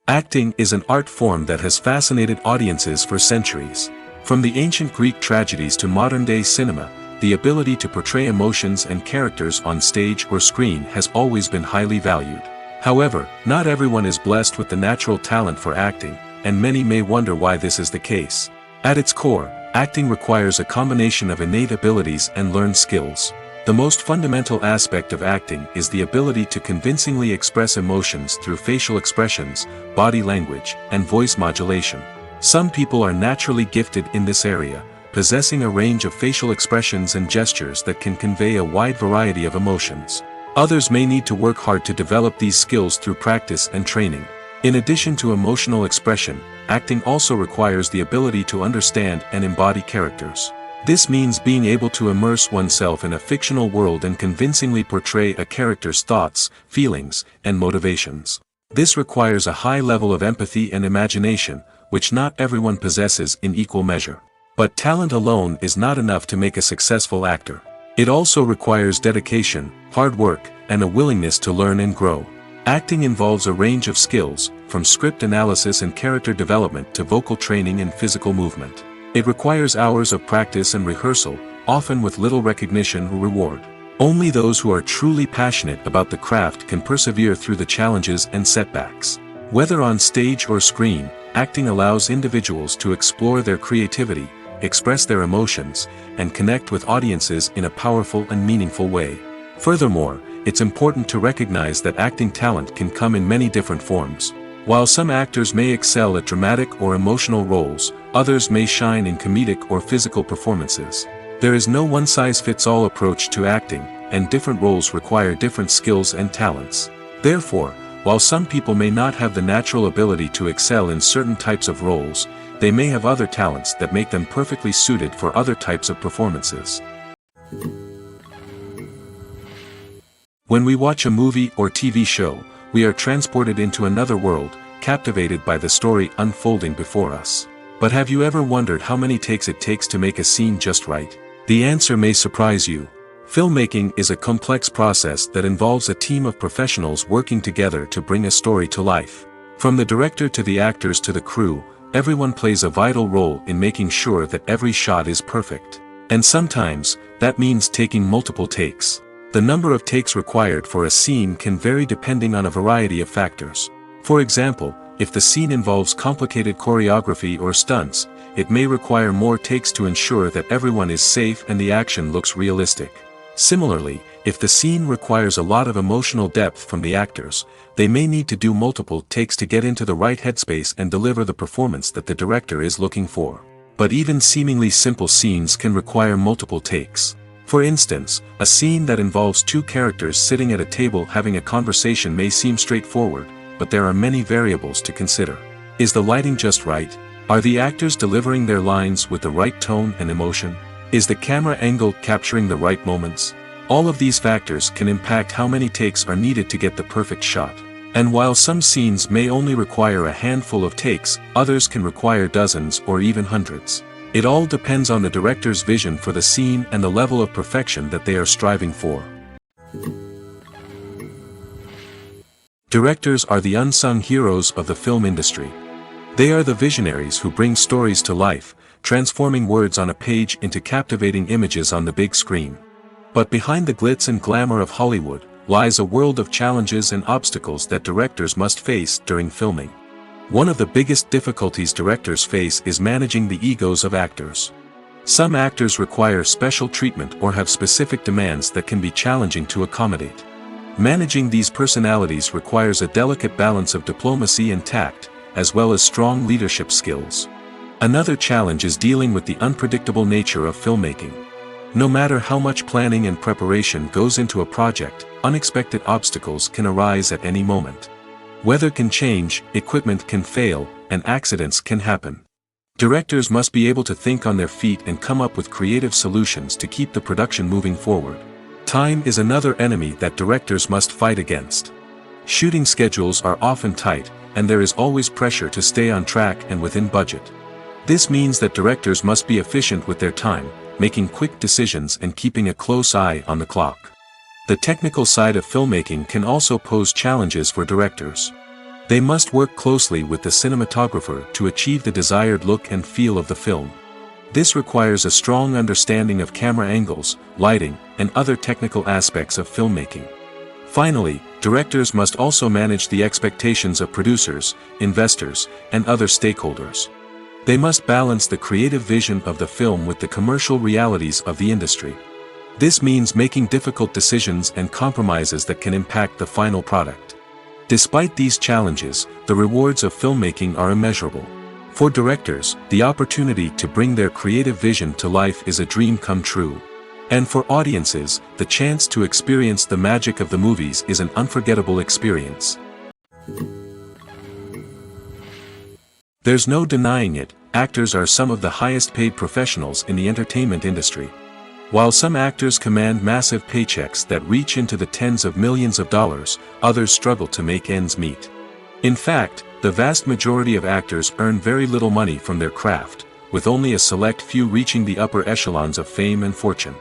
Acting is an art form that has fascinated audiences for centuries. From the ancient Greek tragedies to modern-day cinema, the ability to portray emotions and characters on stage or screen has always been highly valued. However, not everyone is blessed with the natural talent for acting, and many may wonder why this is the case. At its core, acting requires a combination of innate abilities and learned skills. The most fundamental aspect of acting is the ability to convincingly express emotions through facial expressions, body language, and voice modulation. Some people are naturally gifted in this area, possessing a range of facial expressions and gestures that can convey a wide variety of emotions. Others may need to work hard to develop these skills through practice and training. In addition to emotional expression, acting also requires the ability to understand and embody characters. This means being able to immerse oneself in a fictional world and convincingly portray a character's thoughts, feelings, and motivations. This requires a high level of empathy and imagination, which not everyone possesses in equal measure. But talent alone is not enough to make a successful actor. It also requires dedication, hard work, and a willingness to learn and grow. Acting involves a range of skills, from script analysis and character development to vocal training and physical movement. It requires hours of practice and rehearsal, often with little recognition or reward. Only those who are truly passionate about the craft can persevere through the challenges and setbacks. Whether on stage or screen, acting allows individuals to explore their creativity, express their emotions, and connect with audiences in a powerful and meaningful way. Furthermore, it's important to recognize that acting talent can come in many different forms. While some actors may excel at dramatic or emotional roles, others may shine in comedic or physical performances. There is no one-size-fits-all approach to acting, and different roles require different skills and talents. Therefore, while some people may not have the natural ability to excel in certain types of roles, they may have other talents that make them perfectly suited for other types of performances. When we watch a movie or TV show, we are transported into another world, captivated by the story unfolding before us. But have you ever wondered how many takes it takes to make a scene just right? The answer may surprise you. Filmmaking is a complex process that involves a team of professionals working together to bring a story to life. From the director to the actors to the crew, everyone plays a vital role in making sure that every shot is perfect. And sometimes, that means taking multiple takes. The number of takes required for a scene can vary depending on a variety of factors. For example, if the scene involves complicated choreography or stunts, it may require more takes to ensure that everyone is safe and the action looks realistic. Similarly, if the scene requires a lot of emotional depth from the actors, they may need to do multiple takes to get into the right headspace and deliver the performance that the director is looking for. But even seemingly simple scenes can require multiple takes. For instance, a scene that involves two characters sitting at a table having a conversation may seem straightforward, but there are many variables to consider. Is the lighting just right? Are the actors delivering their lines with the right tone and emotion? Is the camera angle capturing the right moments? All of these factors can impact how many takes are needed to get the perfect shot. And while some scenes may only require a handful of takes, others can require dozens or even hundreds. It all depends on the director's vision for the scene and the level of perfection that they are striving for. Directors are the unsung heroes of the film industry. They are the visionaries who bring stories to life, transforming words on a page into captivating images on the big screen. But behind the glitz and glamour of Hollywood, lies a world of challenges and obstacles that directors must face during filming. One of the biggest difficulties directors face is managing the egos of actors. Some actors require special treatment or have specific demands that can be challenging to accommodate. Managing these personalities requires a delicate balance of diplomacy and tact, as well as strong leadership skills. Another challenge is dealing with the unpredictable nature of filmmaking. No matter how much planning and preparation goes into a project, unexpected obstacles can arise at any moment. Weather can change, equipment can fail, and accidents can happen. Directors must be able to think on their feet and come up with creative solutions to keep the production moving forward. Time is another enemy that directors must fight against. Shooting schedules are often tight, and there is always pressure to stay on track and within budget. This means that directors must be efficient with their time, making quick decisions and keeping a close eye on the clock. The technical side of filmmaking can also pose challenges for directors. They must work closely with the cinematographer to achieve the desired look and feel of the film. This requires a strong understanding of camera angles, lighting, and other technical aspects of filmmaking. Finally, directors must also manage the expectations of producers, investors, and other stakeholders. They must balance the creative vision of the film with the commercial realities of the industry. This means making difficult decisions and compromises that can impact the final product. Despite these challenges, the rewards of filmmaking are immeasurable. For directors, the opportunity to bring their creative vision to life is a dream come true. And for audiences, the chance to experience the magic of the movies is an unforgettable experience. There's no denying it, actors are some of the highest paid professionals in the entertainment industry. While some actors command massive paychecks that reach into the tens of millions of dollars, others struggle to make ends meet. In fact, the vast majority of actors earn very little money from their craft, with only a select few reaching the upper echelons of fame and fortune.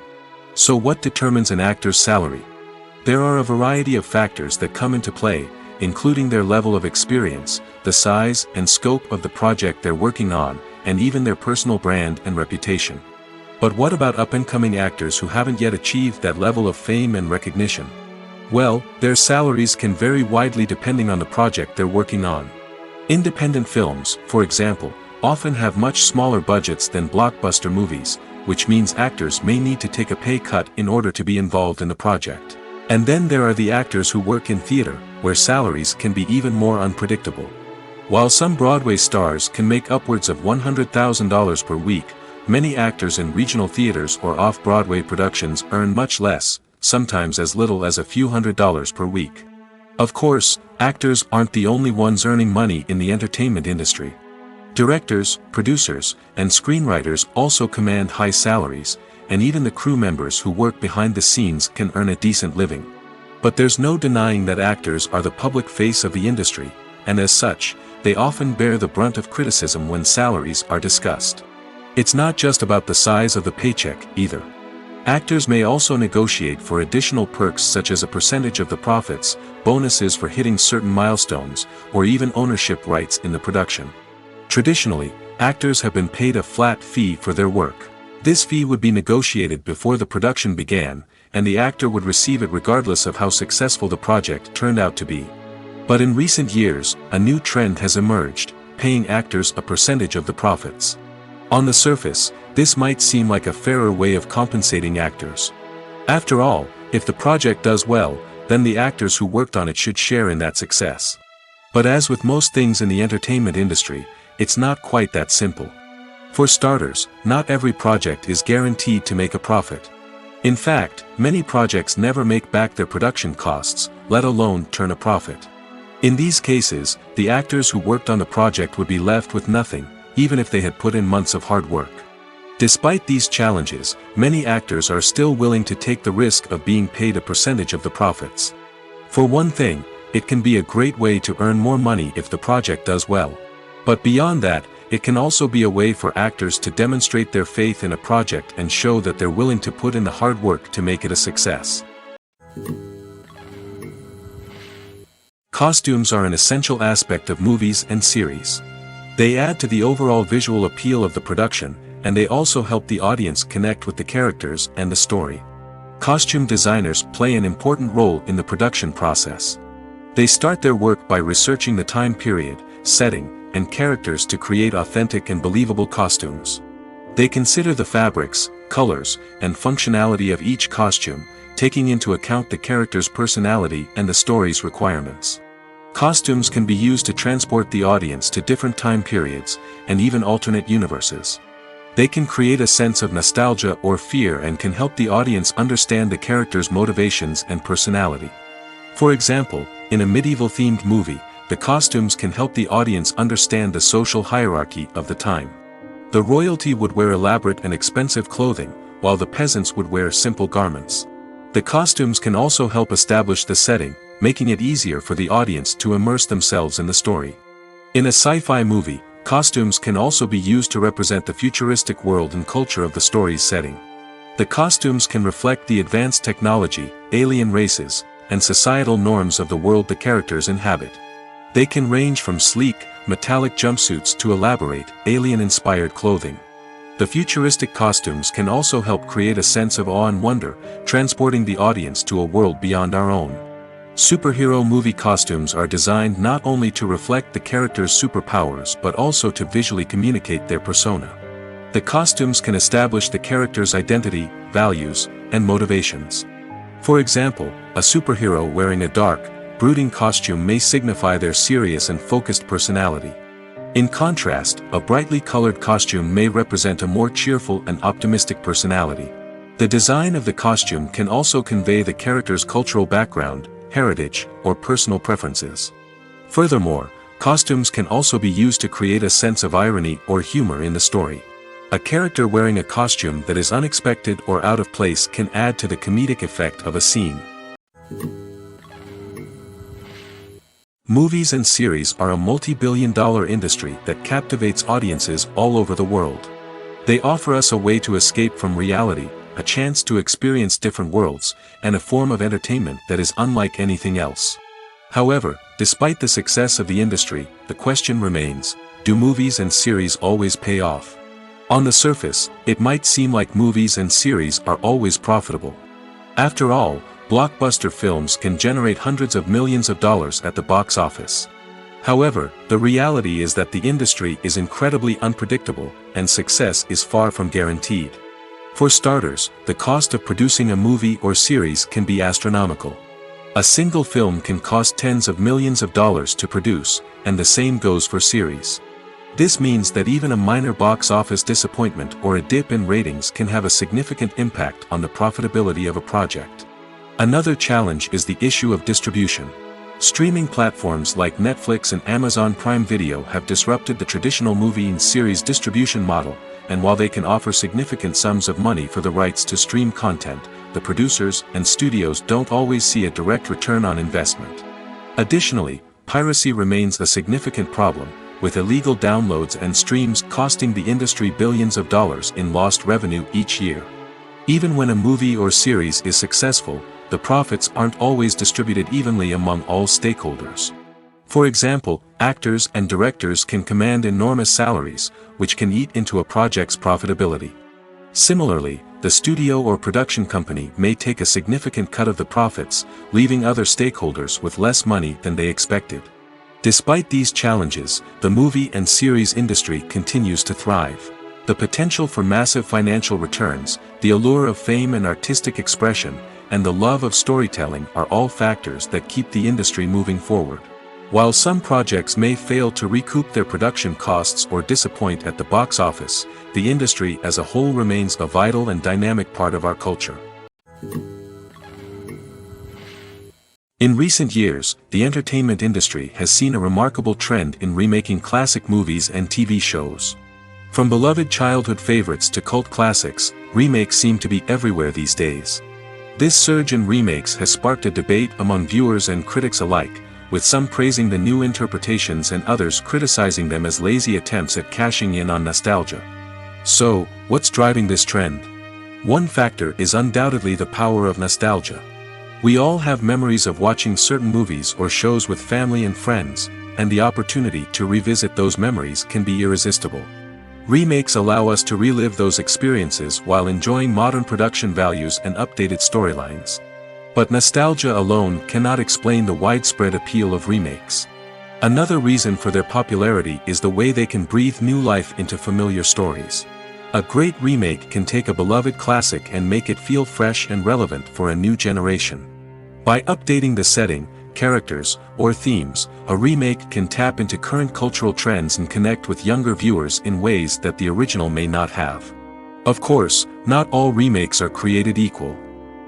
So what determines an actor's salary? There are a variety of factors that come into play, including their level of experience, the size and scope of the project they're working on, and even their personal brand and reputation. But what about up-and-coming actors who haven't yet achieved that level of fame and recognition? Well, their salaries can vary widely depending on the project they're working on. Independent films, for example, often have much smaller budgets than blockbuster movies, which means actors may need to take a pay cut in order to be involved in the project. And then there are the actors who work in theater, where salaries can be even more unpredictable. While some Broadway stars can make upwards of $100,000 per week, many actors in regional theaters or off-Broadway productions earn much less, sometimes as little as a few $100s per week. Of course, actors aren't the only ones earning money in the entertainment industry. Directors, producers, and screenwriters also command high salaries, and even the crew members who work behind the scenes can earn a decent living. But there's no denying that actors are the public face of the industry, and as such, they often bear the brunt of criticism when salaries are discussed. It's not just about the size of the paycheck, either. Actors may also negotiate for additional perks such as a percentage of the profits, bonuses for hitting certain milestones, or even ownership rights in the production. Traditionally, actors have been paid a flat fee for their work. This fee would be negotiated before the production began, and the actor would receive it regardless of how successful the project turned out to be. But in recent years, a new trend has emerged, paying actors a percentage of the profits. On the surface, this might seem like a fairer way of compensating actors. After all, if the project does well, then the actors who worked on it should share in that success. But as with most things in the entertainment industry, it's not quite that simple. For starters, not every project is guaranteed to make a profit. In fact, many projects never make back their production costs, let alone turn a profit. In these cases, the actors who worked on the project would be left with nothing, even if they had put in months of hard work. Despite these challenges, many actors are still willing to take the risk of being paid a percentage of the profits. For one thing, it can be a great way to earn more money if the project does well. But beyond that, it can also be a way for actors to demonstrate their faith in a project and show that they're willing to put in the hard work to make it a success. Costumes are an essential aspect of movies and series. They add to the overall visual appeal of the production, and they also help the audience connect with the characters and the story. Costume designers play an important role in the production process. They start their work by researching the time period, setting, and characters to create authentic and believable costumes. They consider the fabrics, colors, and functionality of each costume, taking into account the character's personality and the story's requirements. Costumes can be used to transport the audience to different time periods, and even alternate universes. They can create a sense of nostalgia or fear and can help the audience understand the character's motivations and personality. For example, in a medieval-themed movie, the costumes can help the audience understand the social hierarchy of the time. The royalty would wear elaborate and expensive clothing, while the peasants would wear simple garments. The costumes can also help establish the setting, making it easier for the audience to immerse themselves in the story. In a sci-fi movie, costumes can also be used to represent the futuristic world and culture of the story's setting. The costumes can reflect the advanced technology, alien races, and societal norms of the world the characters inhabit. They can range from sleek, metallic jumpsuits to elaborate, alien-inspired clothing. The futuristic costumes can also help create a sense of awe and wonder, transporting the audience to a world beyond our own. Superhero movie costumes are designed not only to reflect the character's superpowers but also to visually communicate their persona. The costumes can establish the character's identity, values, and motivations. For example, a superhero wearing a dark, brooding costume may signify their serious and focused personality. In contrast, a brightly colored costume may represent a more cheerful and optimistic personality. The design of the costume can also convey the character's cultural background, heritage, or personal preferences. Furthermore, costumes can also be used to create a sense of irony or humor in the story. A character wearing a costume that is unexpected or out of place can add to the comedic effect of a scene. Movies and series are a multi-billion-dollar industry that captivates audiences all over the world. They offer us a way to escape from reality, a chance to experience different worlds, and a form of entertainment that is unlike anything else. However, despite the success of the industry, the question remains, do movies and series always pay off? On the surface, it might seem like movies and series are always profitable. After all, blockbuster films can generate hundreds of millions of dollars at the box office. However, the reality is that the industry is incredibly unpredictable, and success is far from guaranteed. For starters, the cost of producing a movie or series can be astronomical. A single film can cost tens of millions of dollars to produce, and the same goes for series. This means that even a minor box office disappointment or a dip in ratings can have a significant impact on the profitability of a project. Another challenge is the issue of distribution. Streaming platforms like Netflix and Amazon Prime Video have disrupted the traditional movie and series distribution model, and while they can offer significant sums of money for the rights to stream content, the producers and studios don't always see a direct return on investment. Additionally, piracy remains a significant problem, with illegal downloads and streams costing the industry billions of dollars in lost revenue each year. Even when a movie or series is successful, the profits aren't always distributed evenly among all stakeholders. For example, actors and directors can command enormous salaries, which can eat into a project's profitability. Similarly, the studio or production company may take a significant cut of the profits, leaving other stakeholders with less money than they expected. Despite these challenges, the movie and series industry continues to thrive. The potential for massive financial returns, the allure of fame and artistic expression, and the love of storytelling are all factors that keep the industry moving forward. While some projects may fail to recoup their production costs or disappoint at the box office, the industry as a whole remains a vital and dynamic part of our culture. In recent years, the entertainment industry has seen a remarkable trend in remaking classic movies and TV shows. From beloved childhood favorites to cult classics, remakes seem to be everywhere these days. This surge in remakes has sparked a debate among viewers and critics alike, with some praising the new interpretations and others criticizing them as lazy attempts at cashing in on nostalgia. So, what's driving this trend? One factor is undoubtedly the power of nostalgia. We all have memories of watching certain movies or shows with family and friends, and the opportunity to revisit those memories can be irresistible. Remakes allow us to relive those experiences while enjoying modern production values and updated storylines. But nostalgia alone cannot explain the widespread appeal of remakes. Another reason for their popularity is the way they can breathe new life into familiar stories. A great remake can take a beloved classic and make it feel fresh and relevant for a new generation. By updating the setting, characters, or themes, a remake can tap into current cultural trends and connect with younger viewers in ways that the original may not have. Of course, not all remakes are created equal.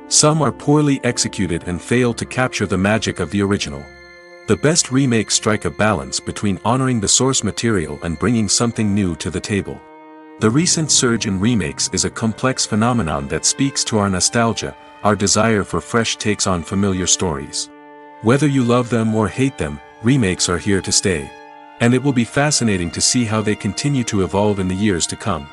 Some are poorly executed and fail to capture the magic of the original. The best remakes strike a balance between honoring the source material and bringing something new to the table. The recent surge in remakes is a complex phenomenon that speaks to our nostalgia, our desire for fresh takes on familiar stories. Whether you love them or hate them, remakes are here to stay. And it will be fascinating to see how they continue to evolve in the years to come.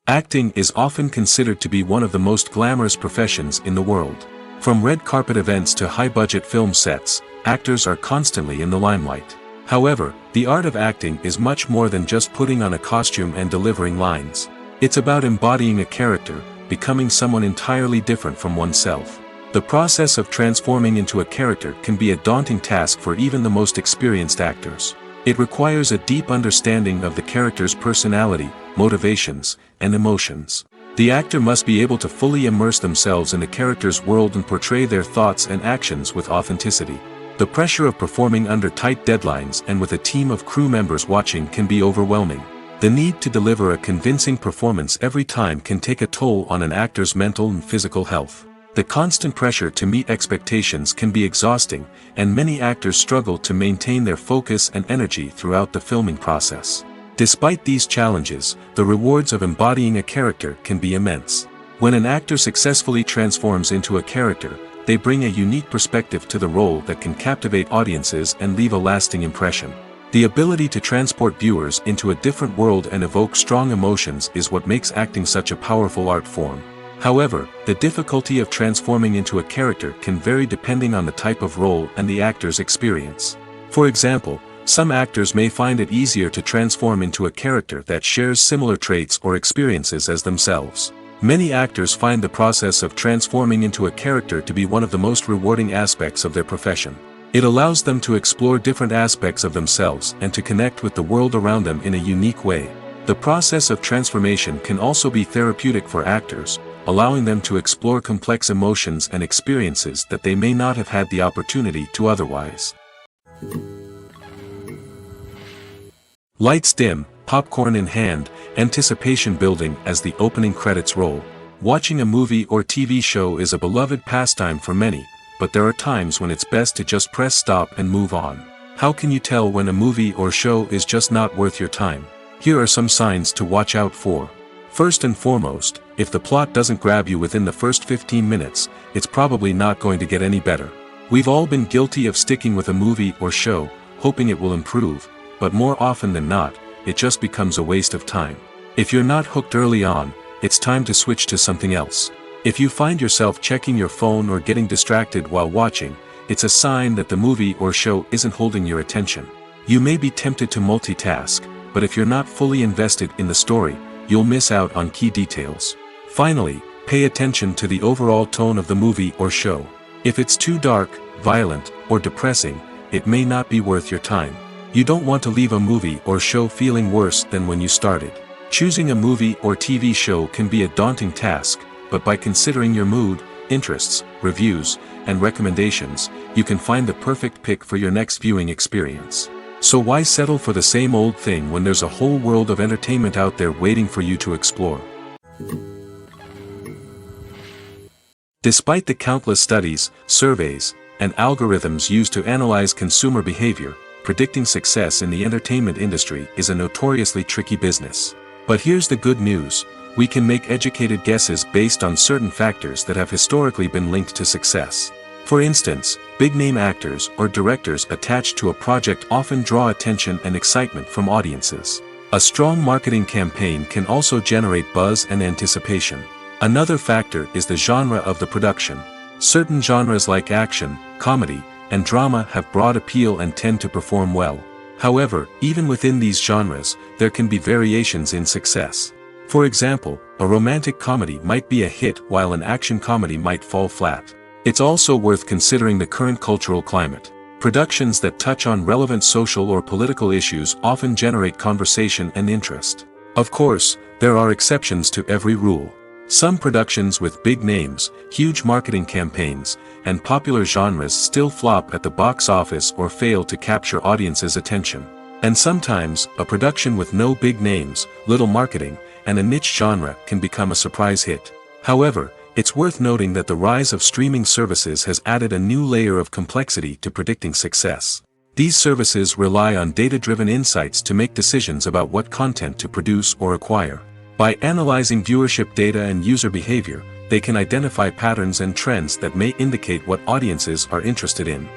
Acting is often considered to be one of the most glamorous professions in the world. From red carpet events to high-budget film sets, actors are constantly in the limelight. However, the art of acting is much more than just putting on a costume and delivering lines. It's about embodying a character, becoming someone entirely different from oneself. The process of transforming into a character can be a daunting task for even the most experienced actors. It requires a deep understanding of the character's personality, motivations, and emotions. The actor must be able to fully immerse themselves in the character's world and portray their thoughts and actions with authenticity. The pressure of performing under tight deadlines and with a team of crew members watching can be overwhelming. The need to deliver a convincing performance every time can take a toll on an actor's mental and physical health. The constant pressure to meet expectations can be exhausting, and many actors struggle to maintain their focus and energy throughout the filming process. Despite these challenges, the rewards of embodying a character can be immense. When an actor successfully transforms into a character, they bring a unique perspective to the role that can captivate audiences and leave a lasting impression. The ability to transport viewers into a different world and evoke strong emotions is what makes acting such a powerful art form. However, the difficulty of transforming into a character can vary depending on the type of role and the actor's experience. For example, some actors may find it easier to transform into a character that shares similar traits or experiences as themselves. Many actors find the process of transforming into a character to be one of the most rewarding aspects of their profession. It allows them to explore different aspects of themselves and to connect with the world around them in a unique way. The process of transformation can also be therapeutic for actors, allowing them to explore complex emotions and experiences that they may not have had the opportunity to otherwise. Lights dim, popcorn in hand, anticipation building as the opening credits roll. Watching a movie or TV show is a beloved pastime for many, but there are times when it's best to just press stop and move on. How can you tell when a movie or show is just not worth your time? Here are some signs to watch out for. First and foremost, if the plot doesn't grab you within the first 15 minutes, it's probably not going to get any better. We've all been guilty of sticking with a movie or show, hoping it will improve, but more often than not, it just becomes a waste of time. If you're not hooked early on, it's time to switch to something else. If you find yourself checking your phone or getting distracted while watching, it's a sign that the movie or show isn't holding your attention. You may be tempted to multitask, but if you're not fully invested in the story, you'll miss out on key details. Finally, pay attention to the overall tone of the movie or show. If it's too dark, violent, or depressing, it may not be worth your time. You don't want to leave a movie or show feeling worse than when you started. Choosing a movie or TV show can be a daunting task, but by considering your mood, interests, reviews, and recommendations, you can find the perfect pick for your next viewing experience. So why settle for the same old thing when there's a whole world of entertainment out there waiting for you to explore? Despite the countless studies, surveys, and algorithms used to analyze consumer behavior, predicting success in the entertainment industry is a notoriously tricky business. But here's the good news: we can make educated guesses based on certain factors that have historically been linked to success. For instance, big-name actors or directors attached to a project often draw attention and excitement from audiences. A strong marketing campaign can also generate buzz and anticipation. Another factor is the genre of the production. Certain genres like action, comedy, and drama have broad appeal and tend to perform well. However, even within these genres, there can be variations in success. For example, a romantic comedy might be a hit while an action comedy might fall flat. It's also worth considering the current cultural climate. Productions that touch on relevant social or political issues often generate conversation and interest. Of course, there are exceptions to every rule. Some productions with big names, huge marketing campaigns, and popular genres still flop at the box office or fail to capture audiences' attention. And sometimes, a production with no big names, little marketing, and a niche genre can become a surprise hit. However, it's worth noting that the rise of streaming services has added a new layer of complexity to predicting success. These services rely on data-driven insights to make decisions about what content to produce or acquire. By analyzing viewership data and user behavior, they can identify patterns and trends that may indicate what audiences are interested in.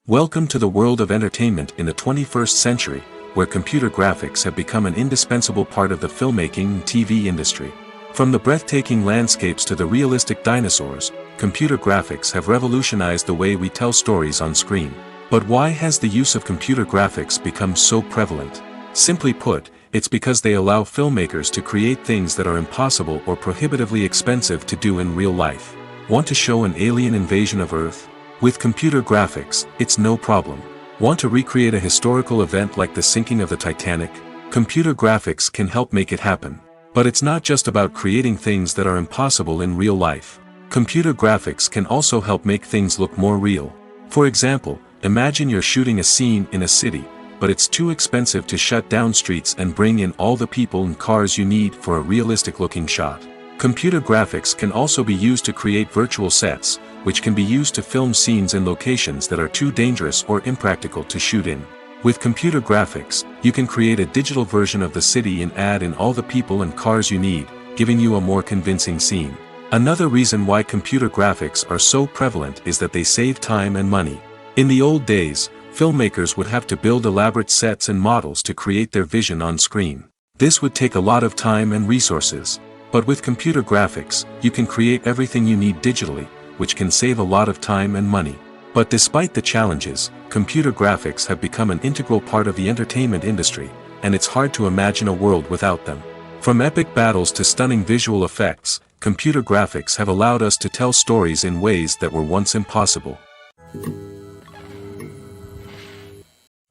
Welcome to the world of entertainment in the 21st century, where computer graphics have become an indispensable part of the filmmaking and TV industry. From the breathtaking landscapes to the realistic dinosaurs, computer graphics have revolutionized the way we tell stories on screen. But why has the use of computer graphics become so prevalent? Simply put, it's because they allow filmmakers to create things that are impossible or prohibitively expensive to do in real life. Want to show an alien invasion of Earth? With computer graphics, it's no problem. Want to recreate a historical event like the sinking of the Titanic? Computer graphics can help make it happen. But it's not just about creating things that are impossible in real life. Computer graphics can also help make things look more real. For example, imagine you're shooting a scene in a city, but it's too expensive to shut down streets and bring in all the people and cars you need for a realistic-looking shot. Computer graphics can also be used to create virtual sets, which can be used to film scenes in locations that are too dangerous or impractical to shoot in. With computer graphics, you can create a digital version of the city and add in all the people and cars you need, giving you a more convincing scene. Another reason why computer graphics are so prevalent is that they save time and money. In the old days, filmmakers would have to build elaborate sets and models to create their vision on screen. This would take a lot of time and resources. But with computer graphics, you can create everything you need digitally, which can save a lot of time and money. But despite the challenges, computer graphics have become an integral part of the entertainment industry, and it's hard to imagine a world without them. From epic battles to stunning visual effects, computer graphics have allowed us to tell stories in ways that were once impossible.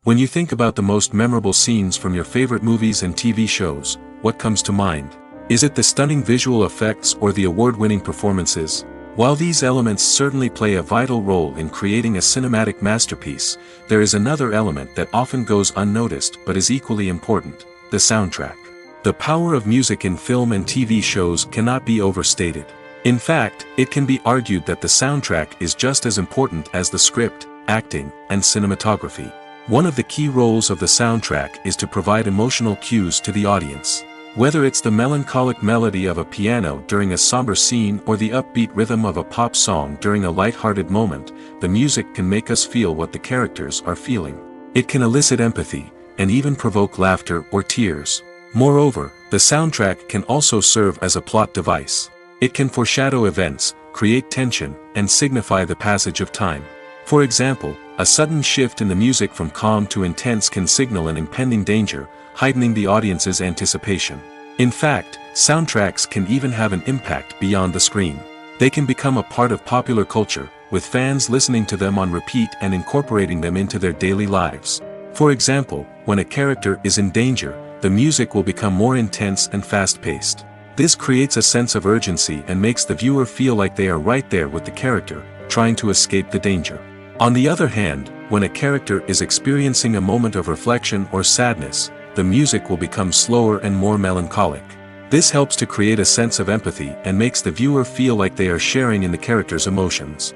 When you think about the most memorable scenes from your favorite movies and TV shows, what comes to mind? Is it the stunning visual effects or the award-winning performances? While these elements certainly play a vital role in creating a cinematic masterpiece, there is another element that often goes unnoticed but is equally important: the soundtrack. The power of music in film and TV shows cannot be overstated. In fact, it can be argued that the soundtrack is just as important as the script, acting, and cinematography. One of the key roles of the soundtrack is to provide emotional cues to the audience. Whether it's the melancholic melody of a piano during a somber scene or the upbeat rhythm of a pop song during a light-hearted moment, the music can make us feel what the characters are feeling. It can elicit empathy, and even provoke laughter or tears. Moreover, the soundtrack can also serve as a plot device. It can foreshadow events, create tension, and signify the passage of time. For example, a sudden shift in the music from calm to intense can signal an impending danger, heightening the audience's anticipation. In fact, soundtracks can even have an impact beyond the screen. They can become a part of popular culture, with fans listening to them on repeat and incorporating them into their daily lives. For example, when a character is in danger, the music will become more intense and fast-paced. This creates a sense of urgency and makes the viewer feel like they are right there with the character, trying to escape the danger. On the other hand, when a character is experiencing a moment of reflection or sadness, the music will become slower and more melancholic. This helps to create a sense of empathy and makes the viewer feel like they are sharing in the character's emotions.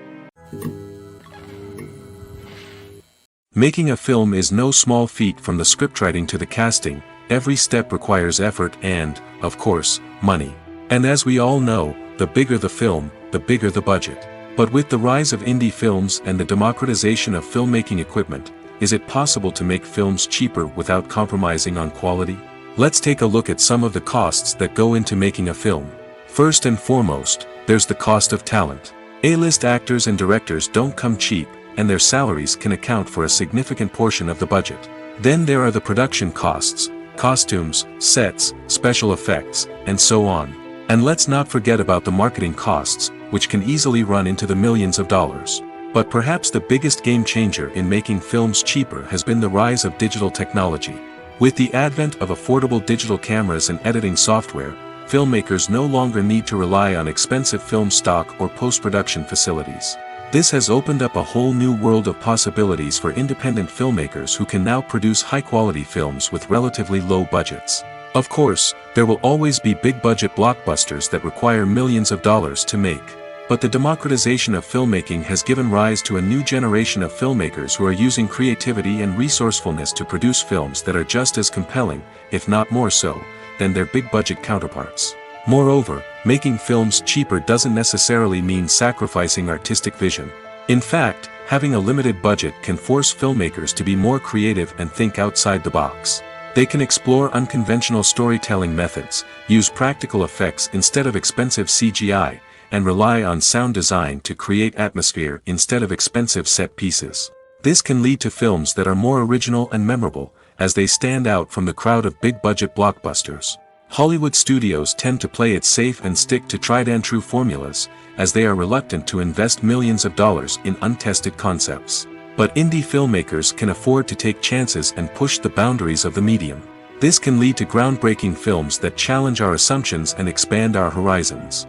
Making a film is no small feat. From the scriptwriting to the casting, every step requires effort and, of course, money. And as we all know, the bigger the film, the bigger the budget. But with the rise of indie films and the democratization of filmmaking equipment, is it possible to make films cheaper without compromising on quality? Let's take a look at some of the costs that go into making a film. First and foremost, there's the cost of talent. A-list actors and directors don't come cheap, and their salaries can account for a significant portion of the budget. Then there are the production costs, costumes, sets, special effects, and so on. And let's not forget about the marketing costs, which can easily run into the millions of dollars. But perhaps the biggest game changer in making films cheaper has been the rise of digital technology. With the advent of affordable digital cameras and editing software, filmmakers no longer need to rely on expensive film stock or post-production facilities. This has opened up a whole new world of possibilities for independent filmmakers who can now produce high-quality films with relatively low budgets. Of course, there will always be big-budget blockbusters that require millions of dollars to make. But the democratization of filmmaking has given rise to a new generation of filmmakers who are using creativity and resourcefulness to produce films that are just as compelling, if not more so, than their big-budget counterparts. Moreover, making films cheaper doesn't necessarily mean sacrificing artistic vision. In fact, having a limited budget can force filmmakers to be more creative and think outside the box. They can explore unconventional storytelling methods, use practical effects instead of expensive CGI, and rely on sound design to create atmosphere instead of expensive set pieces. This can lead to films that are more original and memorable, as they stand out from the crowd of big-budget blockbusters. Hollywood studios tend to play it safe and stick to tried-and-true formulas, as they are reluctant to invest millions of dollars in untested concepts. But indie filmmakers can afford to take chances and push the boundaries of the medium. This can lead to groundbreaking films that challenge our assumptions and expand our horizons.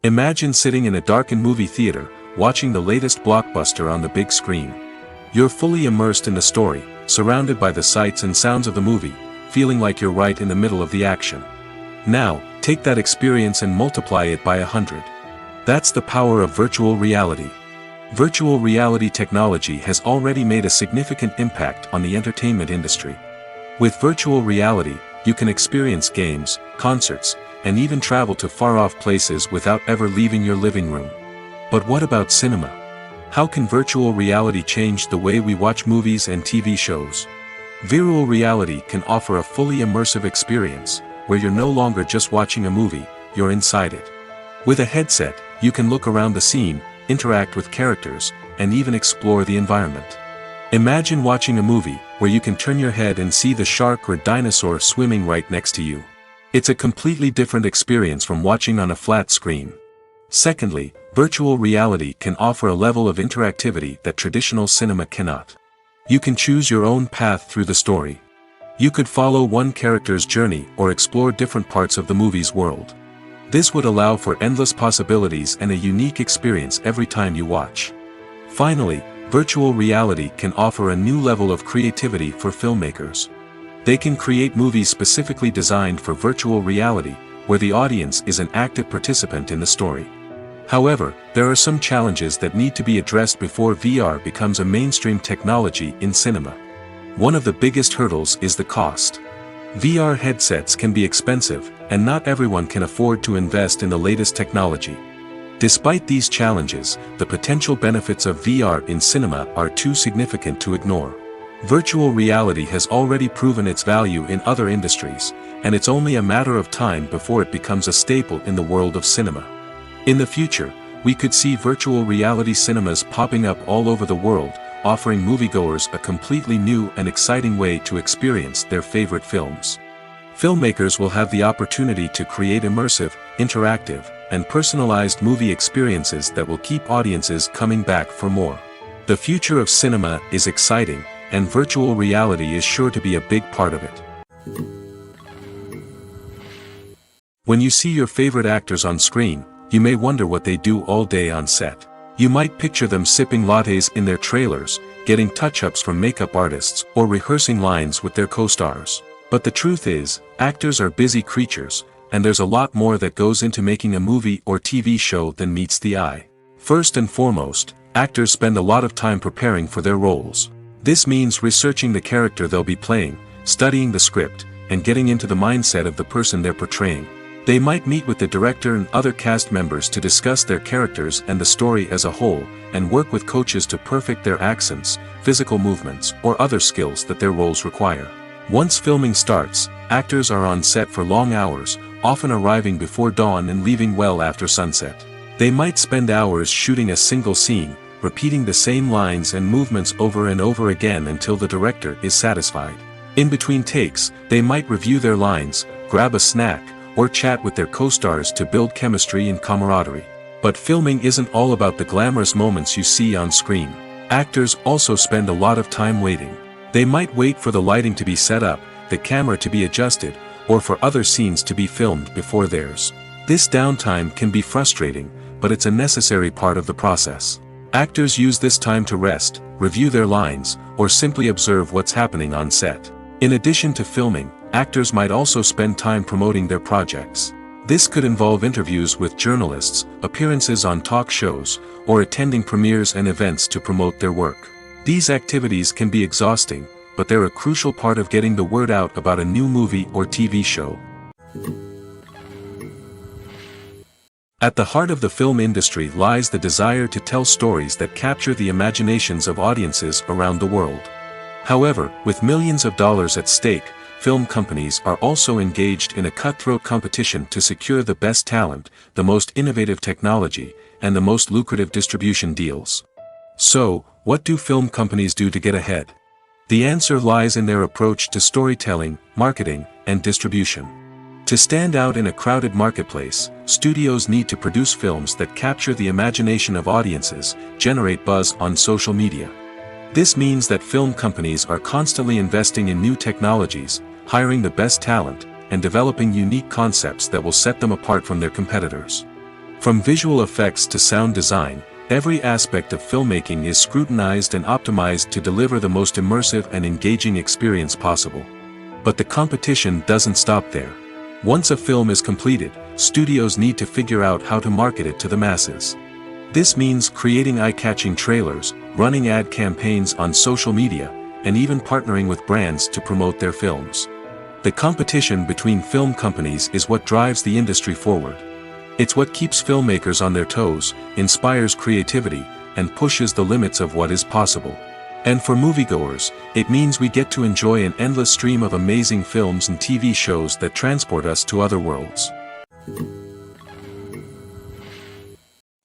Imagine sitting in a darkened movie theater, watching the latest blockbuster on the big screen. You're fully immersed in the story, surrounded by the sights and sounds of the movie, feeling like you're right in the middle of the action. Now, take that experience and multiply it by 100. That's the power of virtual reality. Virtual reality technology has already made a significant impact on the entertainment industry. With virtual reality, you can experience games, concerts, and even travel to far-off places without ever leaving your living room. But what about cinema? How can virtual reality change the way we watch movies and TV shows? Virtual reality can offer a fully immersive experience, where you're no longer just watching a movie, you're inside it. With a headset, you can look around the scene, interact with characters, and even explore the environment. Imagine watching a movie, where you can turn your head and see the shark or dinosaur swimming right next to you. It's a completely different experience from watching on a flat screen. Secondly, virtual reality can offer a level of interactivity that traditional cinema cannot. You can choose your own path through the story. You could follow one character's journey or explore different parts of the movie's world. This would allow for endless possibilities and a unique experience every time you watch. Finally, virtual reality can offer a new level of creativity for filmmakers. They can create movies specifically designed for virtual reality, where the audience is an active participant in the story. However, there are some challenges that need to be addressed before VR becomes a mainstream technology in cinema. One of the biggest hurdles is the cost. VR headsets can be expensive, and not everyone can afford to invest in the latest technology. Despite these challenges, the potential benefits of VR in cinema are too significant to ignore. Virtual reality has already proven its value in other industries, and it's only a matter of time before it becomes a staple in the world of cinema. In the future, we could see virtual reality cinemas popping up all over the world, offering moviegoers a completely new and exciting way to experience their favorite films. Filmmakers will have the opportunity to create immersive, interactive, and personalized movie experiences that will keep audiences coming back for more. The future of cinema is exciting, and virtual reality is sure to be a big part of it. When you see your favorite actors on screen, you may wonder what they do all day on set. You might picture them sipping lattes in their trailers, getting touch-ups from makeup artists, or rehearsing lines with their co-stars. But the truth is, actors are busy creatures, and there's a lot more that goes into making a movie or TV show than meets the eye. First and foremost, actors spend a lot of time preparing for their roles. This means researching the character they'll be playing, studying the script, and getting into the mindset of the person they're portraying. They might meet with the director and other cast members to discuss their characters and the story as a whole, and work with coaches to perfect their accents, physical movements, or other skills that their roles require. Once filming starts, actors are on set for long hours, often arriving before dawn and leaving well after sunset. They might spend hours shooting a single scene, repeating the same lines and movements over and over again until the director is satisfied. In between takes, they might review their lines, grab a snack, or chat with their co-stars to build chemistry and camaraderie. But filming isn't all about the glamorous moments you see on screen. Actors also spend a lot of time waiting. They might wait for the lighting to be set up, the camera to be adjusted, or for other scenes to be filmed before theirs. This downtime can be frustrating, but it's a necessary part of the process. Actors use this time to rest, review their lines, or simply observe what's happening on set. In addition to filming, actors might also spend time promoting their projects. This could involve interviews with journalists, appearances on talk shows, or attending premieres and events to promote their work. These activities can be exhausting, but they're a crucial part of getting the word out about a new movie or TV show. At the heart of the film industry lies the desire to tell stories that capture the imaginations of audiences around the world. However, with millions of dollars at stake, film companies are also engaged in a cutthroat competition to secure the best talent, the most innovative technology, and the most lucrative distribution deals. So, what do film companies do to get ahead? The answer lies in their approach to storytelling, marketing, and distribution. To stand out in a crowded marketplace, studios need to produce films that capture the imagination of audiences, generate buzz on social media. This means that film companies are constantly investing in new technologies, hiring the best talent, and developing unique concepts that will set them apart from their competitors. From visual effects to sound design, every aspect of filmmaking is scrutinized and optimized to deliver the most immersive and engaging experience possible. But the competition doesn't stop there. Once a film is completed, studios need to figure out how to market it to the masses. This means creating eye-catching trailers, running ad campaigns on social media, and even partnering with brands to promote their films. The competition between film companies is what drives the industry forward. It's what keeps filmmakers on their toes, inspires creativity, and pushes the limits of what is possible. And for moviegoers, it means we get to enjoy an endless stream of amazing films and TV shows that transport us to other worlds.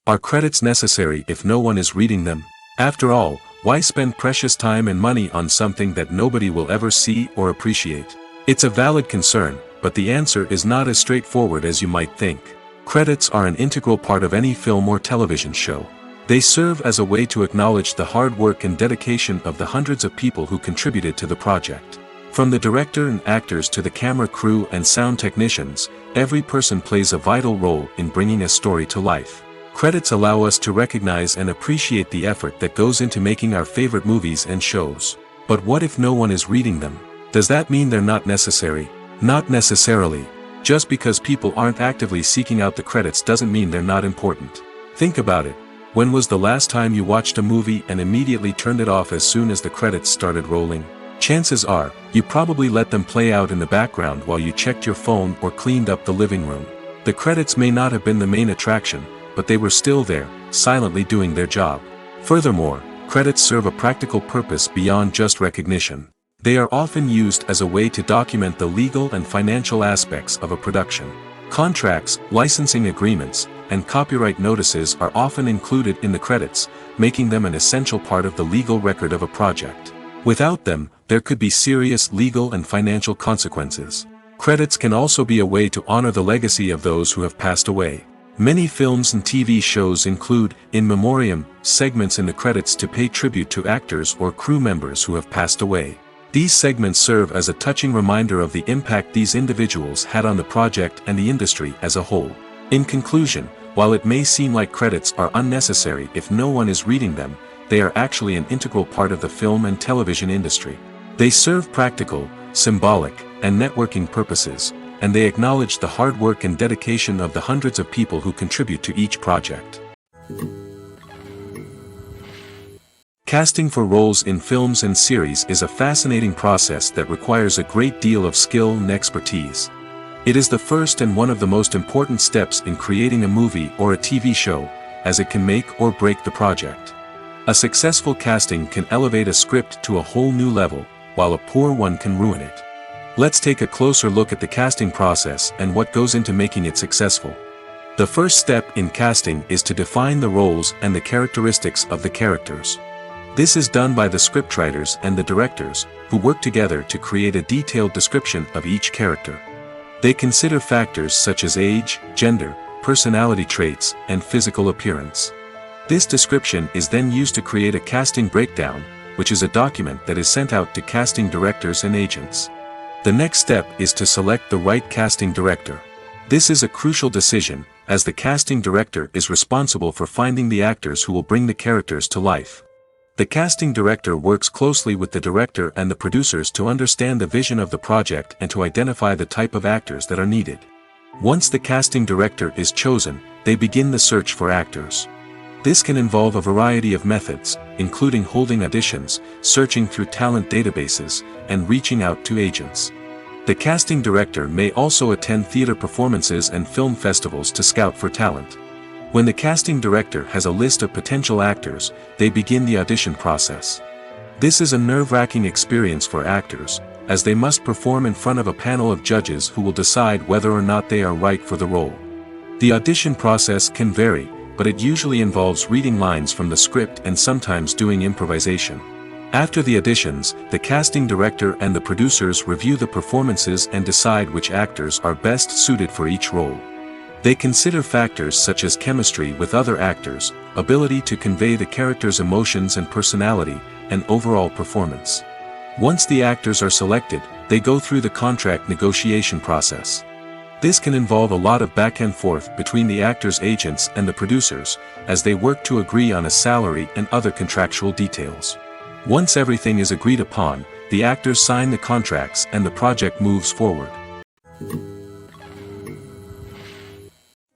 Are credits necessary if no one is reading them? After all, why spend precious time and money on something that nobody will ever see or appreciate? It's a valid concern, but the answer is not as straightforward as you might think. Credits are an integral part of any film or television show. They serve as a way to acknowledge the hard work and dedication of the hundreds of people who contributed to the project. From the director and actors to the camera crew and sound technicians, every person plays a vital role in bringing a story to life. Credits allow us to recognize and appreciate the effort that goes into making our favorite movies and shows. But what if no one is reading them? Does that mean they're not necessary? Not necessarily. Just because people aren't actively seeking out the credits doesn't mean they're not important. Think about it. When was the last time you watched a movie and immediately turned it off as soon as the credits started rolling? Chances are, you probably let them play out in the background while you checked your phone or cleaned up the living room. The credits may not have been the main attraction, but they were still there, silently doing their job. Furthermore, credits serve a practical purpose beyond just recognition. They are often used as a way to document the legal and financial aspects of a production. Contracts, licensing agreements, and copyright notices are often included in the credits, making them an essential part of the legal record of a project. Without them, there could be serious legal and financial consequences. Credits can also be a way to honor the legacy of those who have passed away. Many films and TV shows include in memoriam segments in the credits to pay tribute to actors or crew members who have passed away. These segments serve as a touching reminder of the impact these individuals had on the project and the industry as a whole. In conclusion, while it may seem like credits are unnecessary if no one is reading them, they are actually an integral part of the film and television industry. They serve practical, symbolic, and networking purposes, and they acknowledge the hard work and dedication of the hundreds of people who contribute to each project. Casting for roles in films and series is a fascinating process that requires a great deal of skill and expertise. It is the first and one of the most important steps in creating a movie or a TV show, as it can make or break the project. A successful casting can elevate a script to a whole new level, while a poor one can ruin it. Let's take a closer look at the casting process and what goes into making it successful. The first step in casting is to define the roles and the characteristics of the characters. This is done by the scriptwriters and the directors, who work together to create a detailed description of each character. They consider factors such as age, gender, personality traits, and physical appearance. This description is then used to create a casting breakdown, which is a document that is sent out to casting directors and agents. The next step is to select the right casting director. This is a crucial decision, as the casting director is responsible for finding the actors who will bring the characters to life. The casting director works closely with the director and the producers to understand the vision of the project and to identify the type of actors that are needed. Once the casting director is chosen, they begin the search for actors. This can involve a variety of methods, including holding auditions, searching through talent databases, and reaching out to agents. The casting director may also attend theater performances and film festivals to scout for talent. When the casting director has a list of potential actors, they begin the audition process. This is a nerve-wracking experience for actors, as they must perform in front of a panel of judges who will decide whether or not they are right for the role. The audition process can vary, but it usually involves reading lines from the script and sometimes doing improvisation. After the auditions, the casting director and the producers review the performances and decide which actors are best suited for each role. They consider factors such as chemistry with other actors, ability to convey the character's emotions and personality, and overall performance. Once the actors are selected, they go through the contract negotiation process. This can involve a lot of back and forth between the actors' agents and the producers, as they work to agree on a salary and other contractual details. Once everything is agreed upon, the actors sign the contracts and the project moves forward.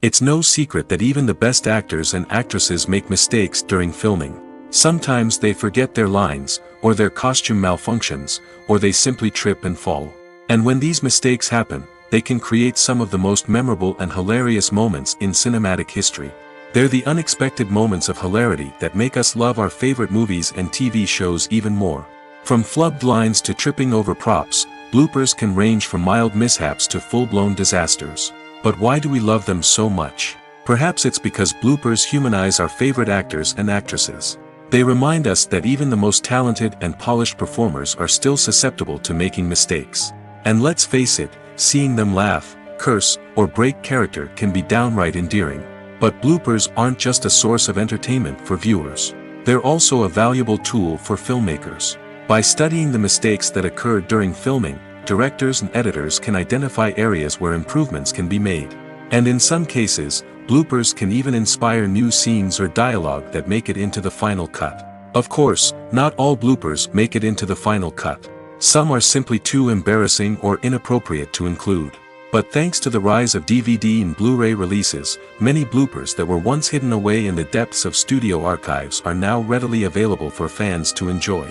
It's no secret that even the best actors and actresses make mistakes during filming. Sometimes they forget their lines, or their costume malfunctions, or they simply trip and fall. And when these mistakes happen, they can create some of the most memorable and hilarious moments in cinematic history. They're the unexpected moments of hilarity that make us love our favorite movies and TV shows even more. From flubbed lines to tripping over props, bloopers can range from mild mishaps to full-blown disasters. But why do we love them so much? Perhaps it's because bloopers humanize our favorite actors and actresses. They remind us that even the most talented and polished performers are still susceptible to making mistakes. And let's face it, seeing them laugh, curse, or break character can be downright endearing. But bloopers aren't just a source of entertainment for viewers. They're also a valuable tool for filmmakers. By studying the mistakes that occurred during filming, directors and editors can identify areas where improvements can be made. And in some cases, bloopers can even inspire new scenes or dialogue that make it into the final cut. Of course, not all bloopers make it into the final cut. Some are simply too embarrassing or inappropriate to include. But thanks to the rise of DVD and Blu-ray releases, many bloopers that were once hidden away in the depths of studio archives are now readily available for fans to enjoy.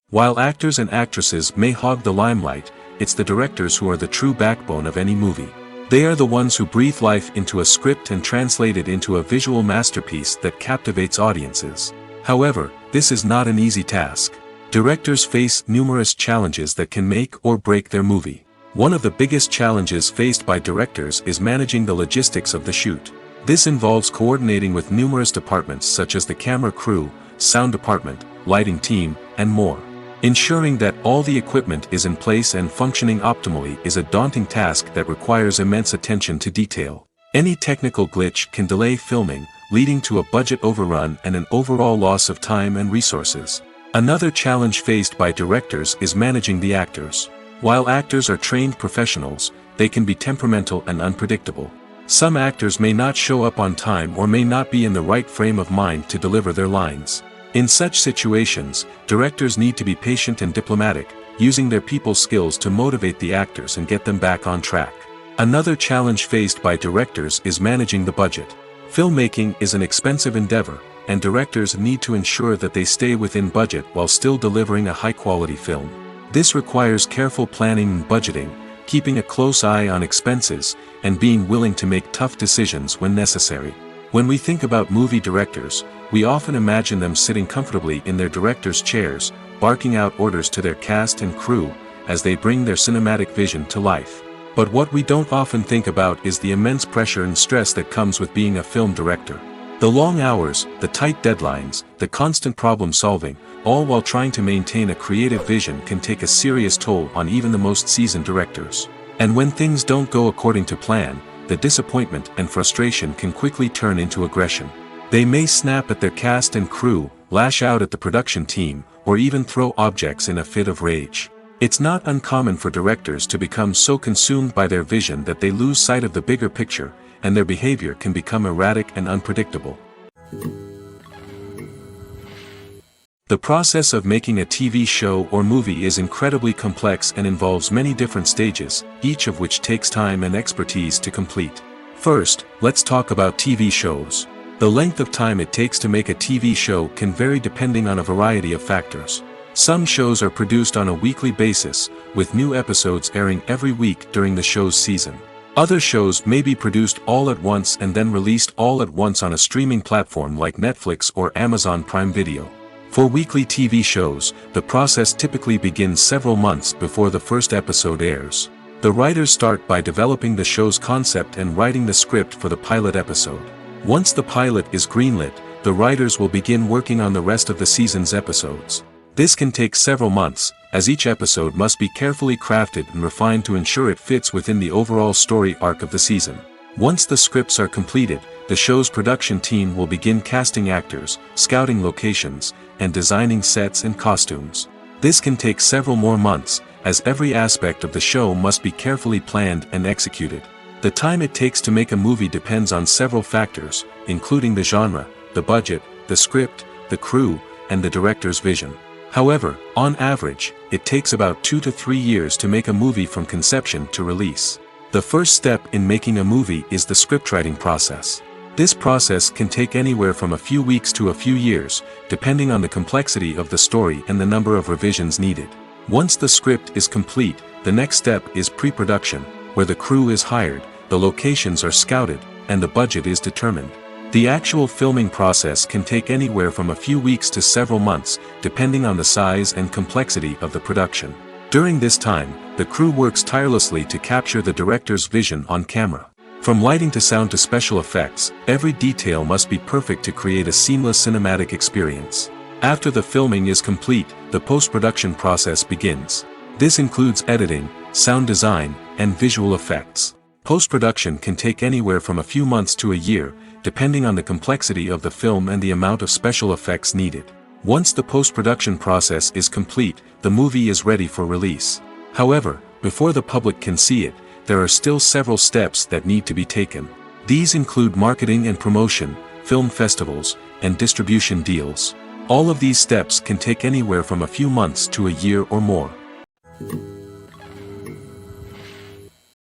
While actors and actresses may hog the limelight, it's the directors who are the true backbone of any movie. They are the ones who breathe life into a script and translate it into a visual masterpiece that captivates audiences. However, this is not an easy task. Directors face numerous challenges that can make or break their movie. One of the biggest challenges faced by directors is managing the logistics of the shoot. This involves coordinating with numerous departments such as the camera crew, sound department, lighting team, and more. Ensuring that all the equipment is in place and functioning optimally is a daunting task that requires immense attention to detail. Any technical glitch can delay filming, leading to a budget overrun and an overall loss of time and resources. Another challenge faced by directors is managing the actors. While actors are trained professionals, they can be temperamental and unpredictable. Some actors may not show up on time or may not be in the right frame of mind to deliver their lines. In such situations, directors need to be patient and diplomatic, using their people skills to motivate the actors and get them back on track. Another challenge faced by directors is managing the budget. Filmmaking is an expensive endeavor, and directors need to ensure that they stay within budget while still delivering a high-quality film. This requires careful planning and budgeting, keeping a close eye on expenses, and being willing to make tough decisions when necessary. When we think about movie directors, we often imagine them sitting comfortably in their director's chairs, barking out orders to their cast and crew, as they bring their cinematic vision to life. But what we don't often think about is the immense pressure and stress that comes with being a film director. The long hours, the tight deadlines, the constant problem solving, all while trying to maintain a creative vision can take a serious toll on even the most seasoned directors. And when things don't go according to plan, the disappointment and frustration can quickly turn into aggression. They may snap at their cast and crew, lash out at the production team, or even throw objects in a fit of rage. It's not uncommon for directors to become so consumed by their vision that they lose sight of the bigger picture, and their behavior can become erratic and unpredictable. The process of making a TV show or movie is incredibly complex and involves many different stages, each of which takes time and expertise to complete. First, let's talk about TV shows. The length of time it takes to make a TV show can vary depending on a variety of factors. Some shows are produced on a weekly basis, with new episodes airing every week during the show's season. Other shows may be produced all at once and then released all at once on a streaming platform like Netflix or Amazon Prime Video. For weekly TV shows, the process typically begins several months before the first episode airs. The writers start by developing the show's concept and writing the script for the pilot episode. Once the pilot is greenlit, the writers will begin working on the rest of the season's episodes. This can take several months, as each episode must be carefully crafted and refined to ensure it fits within the overall story arc of the season. Once the scripts are completed, the show's production team will begin casting actors, scouting locations, and designing sets and costumes. This can take several more months, as every aspect of the show must be carefully planned and executed. The time it takes to make a movie depends on several factors, including the genre, the budget, the script, the crew, and the director's vision. However, on average, it takes about 2 to 3 years to make a movie from conception to release. The first step in making a movie is the scriptwriting process. This process can take anywhere from a few weeks to a few years, depending on the complexity of the story and the number of revisions needed. Once the script is complete, the next step is pre-production, where the crew is hired, the locations are scouted, and the budget is determined. The actual filming process can take anywhere from a few weeks to several months, depending on the size and complexity of the production. During this time, the crew works tirelessly to capture the director's vision on camera. From lighting to sound to special effects, every detail must be perfect to create a seamless cinematic experience. After the filming is complete, the post-production process begins. This includes editing, sound design, and visual effects. Post-production can take anywhere from a few months to a year, depending on the complexity of the film and the amount of special effects needed. Once the post-production process is complete, the movie is ready for release. However, before the public can see it, there are still several steps that need to be taken. These include marketing and promotion, film festivals, and distribution deals. All of these steps can take anywhere from a few months to a year or more.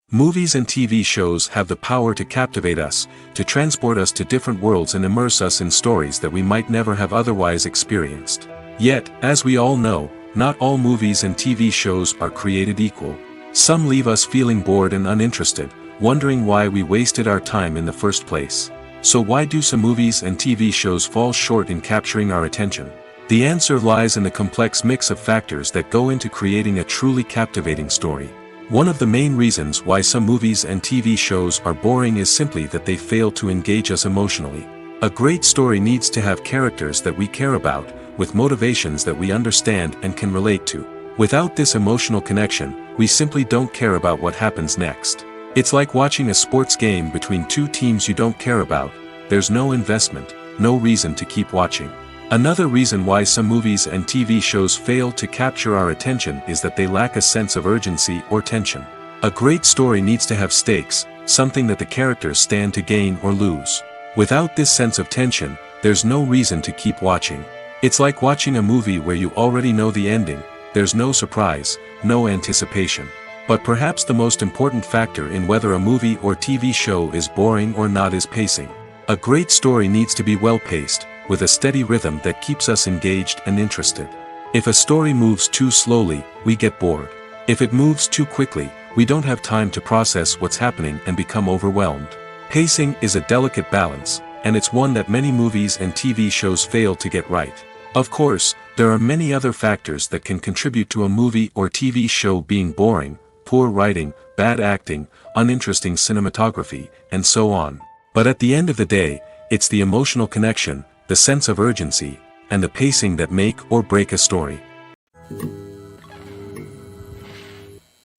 Movies and TV shows have the power to captivate us, to transport us to different worlds and immerse us in stories that we might never have otherwise experienced. Yet, as we all know, not all movies and TV shows are created equal. Some leave us feeling bored and uninterested, wondering why we wasted our time in the first place. So why do some movies and TV shows fall short in capturing our attention? The answer lies in the complex mix of factors that go into creating a truly captivating story. One of the main reasons why some movies and TV shows are boring is simply that they fail to engage us emotionally. A great story needs to have characters that we care about, with motivations that we understand and can relate to. Without this emotional connection, we simply don't care about what happens next. It's like watching a sports game between two teams you don't care about. There's no investment, no reason to keep watching. Another reason why some movies and TV shows fail to capture our attention is that they lack a sense of urgency or tension. A great story needs to have stakes, something that the characters stand to gain or lose. Without this sense of tension, there's no reason to keep watching. It's like watching a movie where you already know the ending. There's no surprise, no anticipation. But perhaps the most important factor in whether a movie or TV show is boring or not is pacing. A great story needs to be well-paced, with a steady rhythm that keeps us engaged and interested. If a story moves too slowly, we get bored. If it moves too quickly, we don't have time to process what's happening and become overwhelmed. Pacing is a delicate balance, and it's one that many movies and TV shows fail to get right. Of course, there are many other factors that can contribute to a movie or TV show being boring: poor writing, bad acting, uninteresting cinematography, and so on. But at the end of the day, it's the emotional connection, the sense of urgency, and the pacing that make or break a story.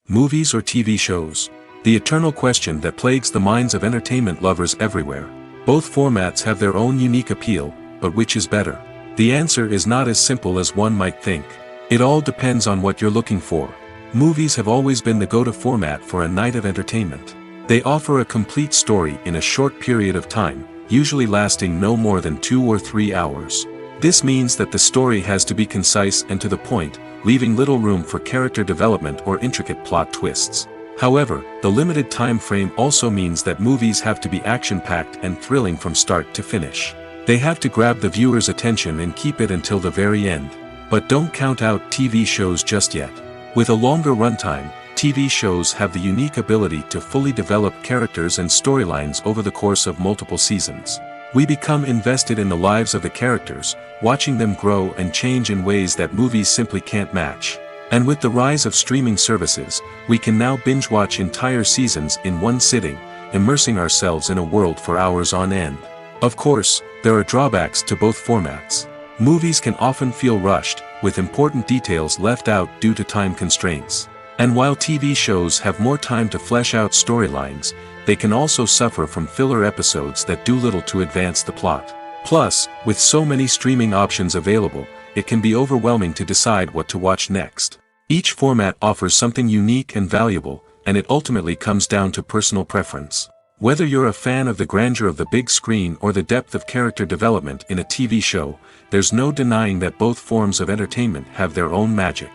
Movies or TV shows. The eternal question that plagues the minds of entertainment lovers everywhere. Both formats have their own unique appeal, but which is better? The answer is not as simple as one might think. It all depends on what you're looking for. Movies have always been the go-to format for a night of entertainment. They offer a complete story in a short period of time, usually lasting no more than 2 or 3 hours. This means that the story has to be concise and to the point, leaving little room for character development or intricate plot twists. However, the limited time frame also means that movies have to be action-packed and thrilling from start to finish. They have to grab the viewer's attention and keep it until the very end. But don't count out TV shows just yet. With a longer runtime, TV shows have the unique ability to fully develop characters and storylines over the course of multiple seasons. We become invested in the lives of the characters, watching them grow and change in ways that movies simply can't match. And with the rise of streaming services, we can now binge-watch entire seasons in one sitting, immersing ourselves in a world for hours on end. Of course, there are drawbacks to both formats. Movies can often feel rushed, with important details left out due to time constraints. And while TV shows have more time to flesh out storylines, they can also suffer from filler episodes that do little to advance the plot. Plus, with so many streaming options available, it can be overwhelming to decide what to watch next. Each format offers something unique and valuable, and it ultimately comes down to personal preference. Whether you're a fan of the grandeur of the big screen or the depth of character development in a TV show, there's no denying that both forms of entertainment have their own magic.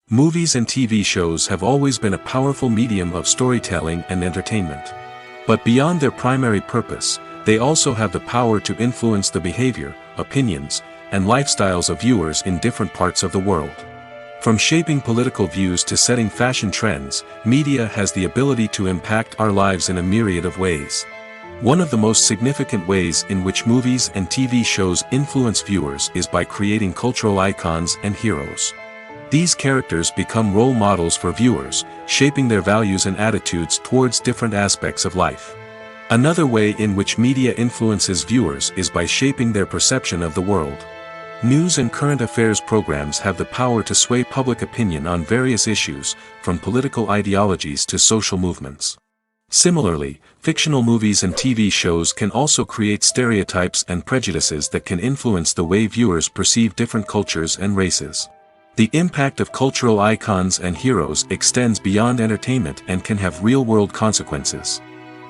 Movies and TV shows have always been a powerful medium of storytelling and entertainment. But beyond their primary purpose, they also have the power to influence the behavior, opinions, and lifestyles of viewers in different parts of the world. From shaping political views to setting fashion trends, media has the ability to impact our lives in a myriad of ways. One of the most significant ways in which movies and TV shows influence viewers is by creating cultural icons and heroes. These characters become role models for viewers, shaping their values and attitudes towards different aspects of life. Another way in which media influences viewers is by shaping their perception of the world. News and current affairs programs have the power to sway public opinion on various issues, from political ideologies to social movements. Similarly, fictional movies and TV shows can also create stereotypes and prejudices that can influence the way viewers perceive different cultures and races. The impact of cultural icons and heroes extends beyond entertainment and can have real-world consequences.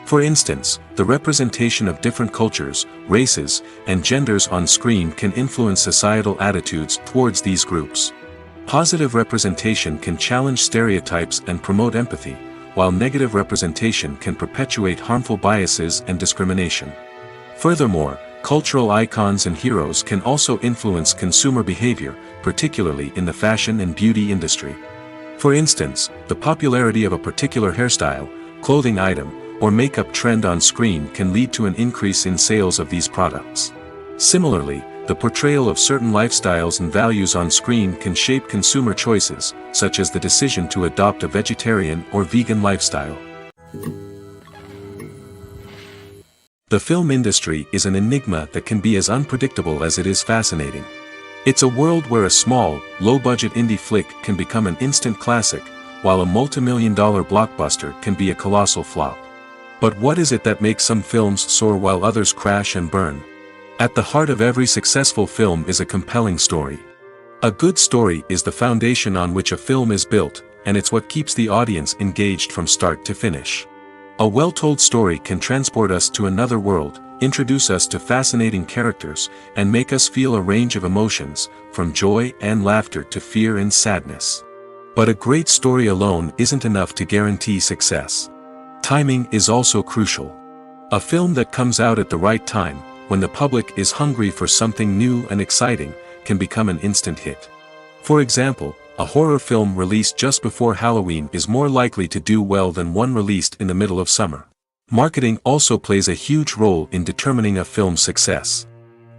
For instance, the representation of different cultures, races, and genders on screen can influence societal attitudes towards these groups. Positive representation can challenge stereotypes and promote empathy, while negative representation can perpetuate harmful biases and discrimination. Furthermore, cultural icons and heroes can also influence consumer behavior, particularly in the fashion and beauty industry. For instance, the popularity of a particular hairstyle, clothing item, or makeup trend on screen can lead to an increase in sales of these products. Similarly, the portrayal of certain lifestyles and values on screen can shape consumer choices, such as the decision to adopt a vegetarian or vegan lifestyle. The film industry is an enigma that can be as unpredictable as it is fascinating. It's a world where a small, low-budget indie flick can become an instant classic, while a multi-million-dollar blockbuster can be a colossal flop. But what is it that makes some films soar while others crash and burn? At the heart of every successful film is a compelling story. A good story is the foundation on which a film is built, and it's what keeps the audience engaged from start to finish. A well-told story can transport us to another world, introduce us to fascinating characters, and make us feel a range of emotions, from joy and laughter to fear and sadness. But a great story alone isn't enough to guarantee success. Timing is also crucial. A film that comes out at the right time, when the public is hungry for something new and exciting, can become an instant hit. For example, a horror film released just before Halloween is more likely to do well than one released in the middle of summer. Marketing also plays a huge role in determining a film's success.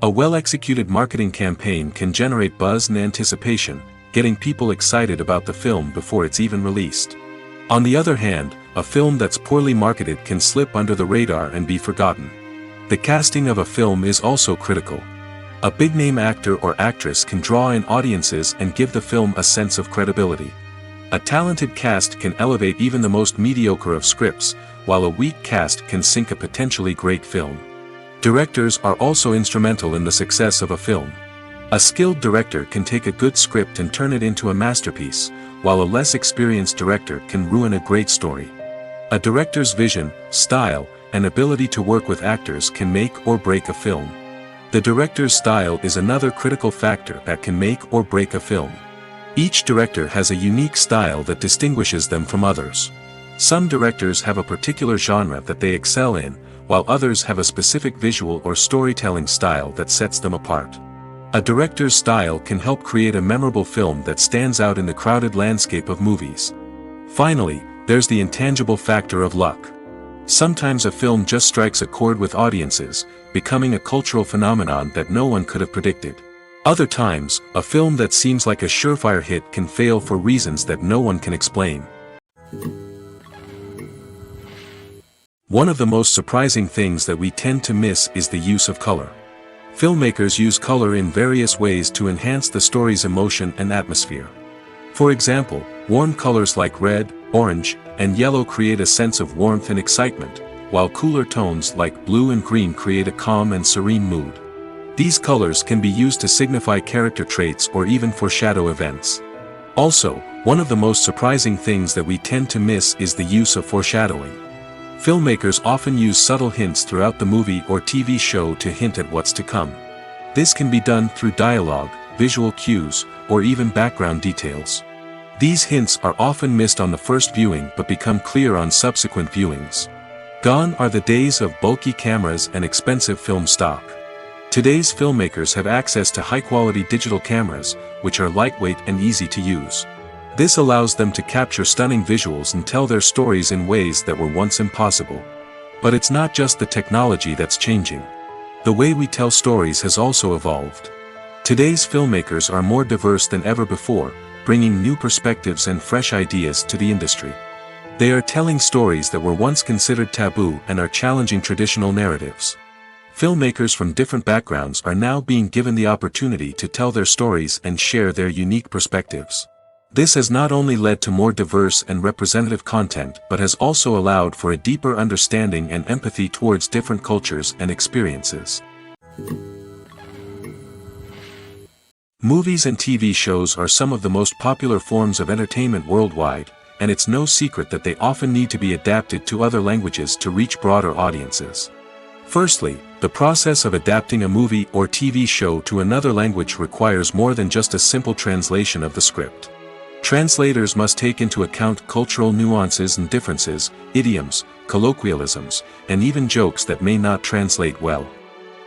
A well-executed marketing campaign can generate buzz and anticipation, getting people excited about the film before it's even released. On the other hand, a film that's poorly marketed can slip under the radar and be forgotten. The casting of a film is also critical. A big-name actor or actress can draw in audiences and give the film a sense of credibility. A talented cast can elevate even the most mediocre of scripts, while a weak cast can sink a potentially great film. Directors are also instrumental in the success of a film. A skilled director can take a good script and turn it into a masterpiece, while a less experienced director can ruin a great story. A director's vision, style, and ability to work with actors can make or break a film. The director's style is another critical factor that can make or break a film. Each director has a unique style that distinguishes them from others. Some directors have a particular genre that they excel in, while others have a specific visual or storytelling style that sets them apart. A director's style can help create a memorable film that stands out in the crowded landscape of movies. Finally, there's the intangible factor of luck. Sometimes a film just strikes a chord with audiences, becoming a cultural phenomenon that no one could have predicted. Other times, a film that seems like a surefire hit can fail for reasons that no one can explain. One of the most surprising things that we tend to miss is the use of color. Filmmakers use color in various ways to enhance the story's emotion and atmosphere. For example, warm colors like red, orange, and yellow create a sense of warmth and excitement, while cooler tones like blue and green create a calm and serene mood. These colors can be used to signify character traits or even foreshadow events. Also, one of the most surprising things that we tend to miss is the use of foreshadowing. Filmmakers often use subtle hints throughout the movie or TV show to hint at what's to come. This can be done through dialogue, visual cues, or even background details. These hints are often missed on the first viewing but become clear on subsequent viewings. Gone are the days of bulky cameras and expensive film stock. Today's filmmakers have access to high-quality digital cameras, which are lightweight and easy to use. This allows them to capture stunning visuals and tell their stories in ways that were once impossible. But it's not just the technology that's changing. The way we tell stories has also evolved. Today's filmmakers are more diverse than ever before, bringing new perspectives and fresh ideas to the industry. They are telling stories that were once considered taboo and are challenging traditional narratives. Filmmakers from different backgrounds are now being given the opportunity to tell their stories and share their unique perspectives. This has not only led to more diverse and representative content but has also allowed for a deeper understanding and empathy towards different cultures and experiences. Movies and TV shows are some of the most popular forms of entertainment worldwide, and it's no secret that they often need to be adapted to other languages to reach broader audiences. Firstly, the process of adapting a movie or TV show to another language requires more than just a simple translation of the script. Translators must take into account cultural nuances and differences, idioms, colloquialisms, and even jokes that may not translate well.